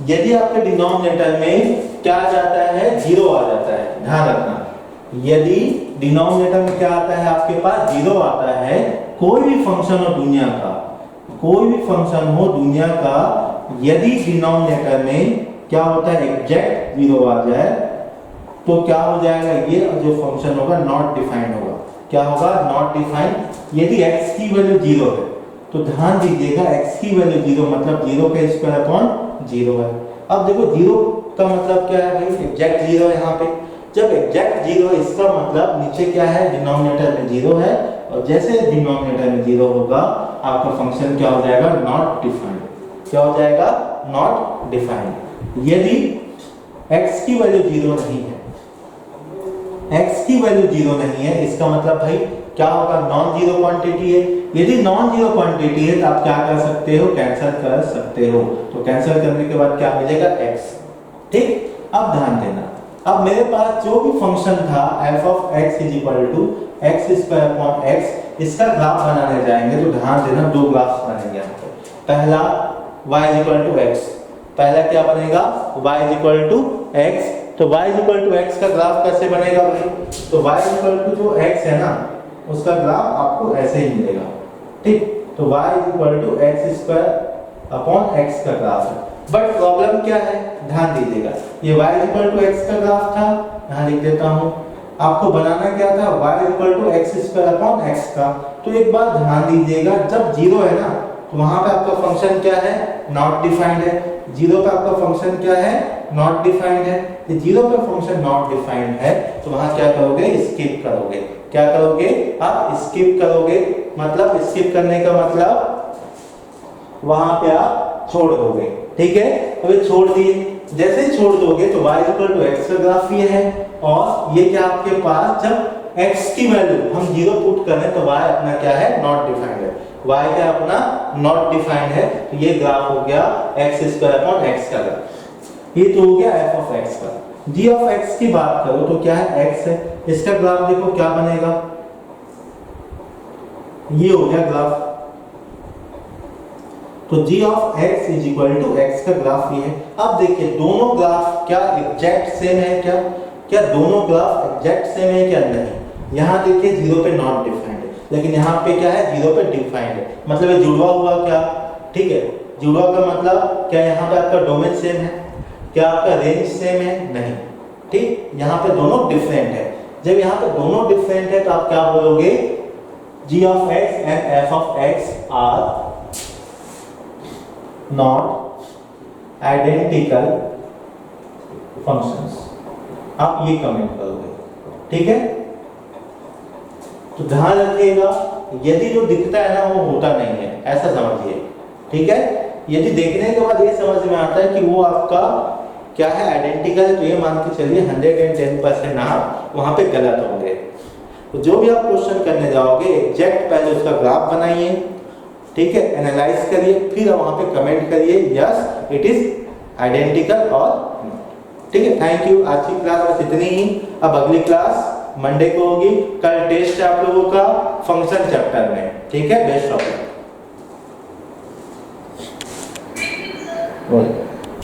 यदि आपके डिनोमिनेटर में क्या आ जाता है, जीरो आ जाता है, ध्यान रखना, यदि डिनोमिनेटर में क्या आता है आपके पास, जीरो आता है, कोई भी फंक्शन हो दुनिया का, कोई भी फंक्शन हो दुनिया का, यदि डिनोमिनेटर में क्या होता है, एग्जैक्ट जीरो आ जाए, तो क्या हो जाएगा, ये जो फंक्शन होगा नॉट डिफाइंड होगा। क्या होगा, नॉट डिफाइंड। यदि x की वैल्यू जीरो है, तो ध्यान दीजिएगा x की वैल्यू जीरो मतलब जीरो का स्क्वायर अपॉन जीरो है। अब देखो जीरो का मतलब क्या है भाई, एग्जैक्ट जीरो है यहाँ पे। जब एग्जैक्ट जीरो है, इसका मतलब नीचे क्या है, डिनोमिनेटर में जीरो है, और जैसे डिनोमिनेटर में जीरो होगा, आपका फंक्शन क्या हो जाएगा, नॉट डिफाइंड। क्या हो जाएगा, नॉट डिफाइंड। यदि x की वैल्यू जीरो नहीं है, x की वैल्यू जीरो नहीं है, इसका मतलब भाई क्या होगा, नॉन जीरो क्वांटिटी है। यदि नॉन जीरो क्वांटिटी है, तो आप क्या कर सकते हो, कैंसिल कर सकते हो। तो कैंसिल करने के बाद क्या मिलेगा, x। ठीक, अब ध्यान देना, अब मेरे पास जो भी फंक्शन था f of x is equal to x square upon x, इसका ग्राफ बनाने जाएंगे तो ध्यान देना, दो ग्राफ्स बनेंगे यहाँ पे। पहला y is equal to x, पहला क्या बनेगा, y is equal to x। तो y is equal to x का ग्राफ कैसे बनेगा भाई, तो y इज इक्वल टू जो x है ना, उसका ग्राफ आपको ऐसे ही मिलेगा। ठीक, तो y is equal to x square upon x का ग्राफ है। बट प्रॉब्लम क्या है, ध्यान दीजिएगा, ये y is equal to x का ग्राफ था, यहाँ लिख देता हूँ। आपको बनाना क्या था, y is equal to x square upon x का। तो एक बात ध्यान दीजिएगा, जब जीरो है ना, तो वहां पे आपका फंक्शन क्या है, नॉट डिफाइंड है। जीरो पे आपका फंक्शन क्या है, नॉट डिफाइंड है। ये जीरो पे फंक्शन नॉट डिफाइंड है, तो वहां क्या करोगे, स्किप करोगे। क्या करोगे, आप स्किप करोगे। मतलब स्किप करने का मतलब वहां पे आप छोड़ दोगे। ठीक है, अभी छोड़ दिए, जैसे ही छोड़ दोगे तो y इक्वल टू x का ग्राफ ये है, और ये क्या आपके पास, जब x की वैल्यू हम जीरो पुट करें तो y अपना क्या है, नॉट डिफाइंड है। y क्या अपना नॉट डिफाइंड है, तो ये ग्राफ हो गया x स्क्वायर अपॉन x का ग्राफ। ये तो हो गया f ऑफ x का। g ऑफ x की बात करो तो क्या है, x है, इसका ग्राफ देखो क्या बनेगा, ये हो गया ग्राफ। तो g of x is equal to x का ग्राफ ये है। अब देखिए दोनों ग्राफ क्या एग्जैक्ट सेम है, क्या दोनों ग्राफ एग्जैक्ट सेम है क्या, नहीं। यहाँ देखिए जीरो पे नॉट डिफाइंड है, लेकिन यहाँ पे क्या है, जीरो पे डिफाइंड है। मतलब ये जुड़वा हुआ क्या, ठीक है, जुड़वा का मतलब क्या, यहाँ पे आपका डोमेन सेम है, क्या आपका रेंज सेम है, नहीं। ठीक, यहाँ पे दोनों डिफरेंट है। जब यहाँ पे दोनों डिफरेंट है, तो आप क्या बोलोगे, g of x and f of x are not identical functions. आप ये कमेंट करोगे। ठीक है, तो ध्यान रखिएगा, यदि जो दिखता है ना वो होता नहीं है, ऐसा समझिए। ठीक है, यदि देखने के बाद ये समझ में आता है कि वो आपका क्या है, आइडेंटिकल है, तो ये मान के चलिए 110% आप वहां पे गलत होंगे। तो जो भी आप क्वेश्चन करने जाओगे, एग्जैक्ट पहले उसका ग्राफ बनाइए, ठीक है, एनालाइज करिए, फिर वहां पे कमेंट करिए यस इट इज आइडेंटिकल और नॉट। ठीक है, थैंक यू। आज की क्लास बस इतनी ही। अब अगली क्लास मंडे को होगी। कल टेस्ट है आप लोगों का फंक्शन चैप्टर में। ठीक है, बेस्ट ऑफ लक।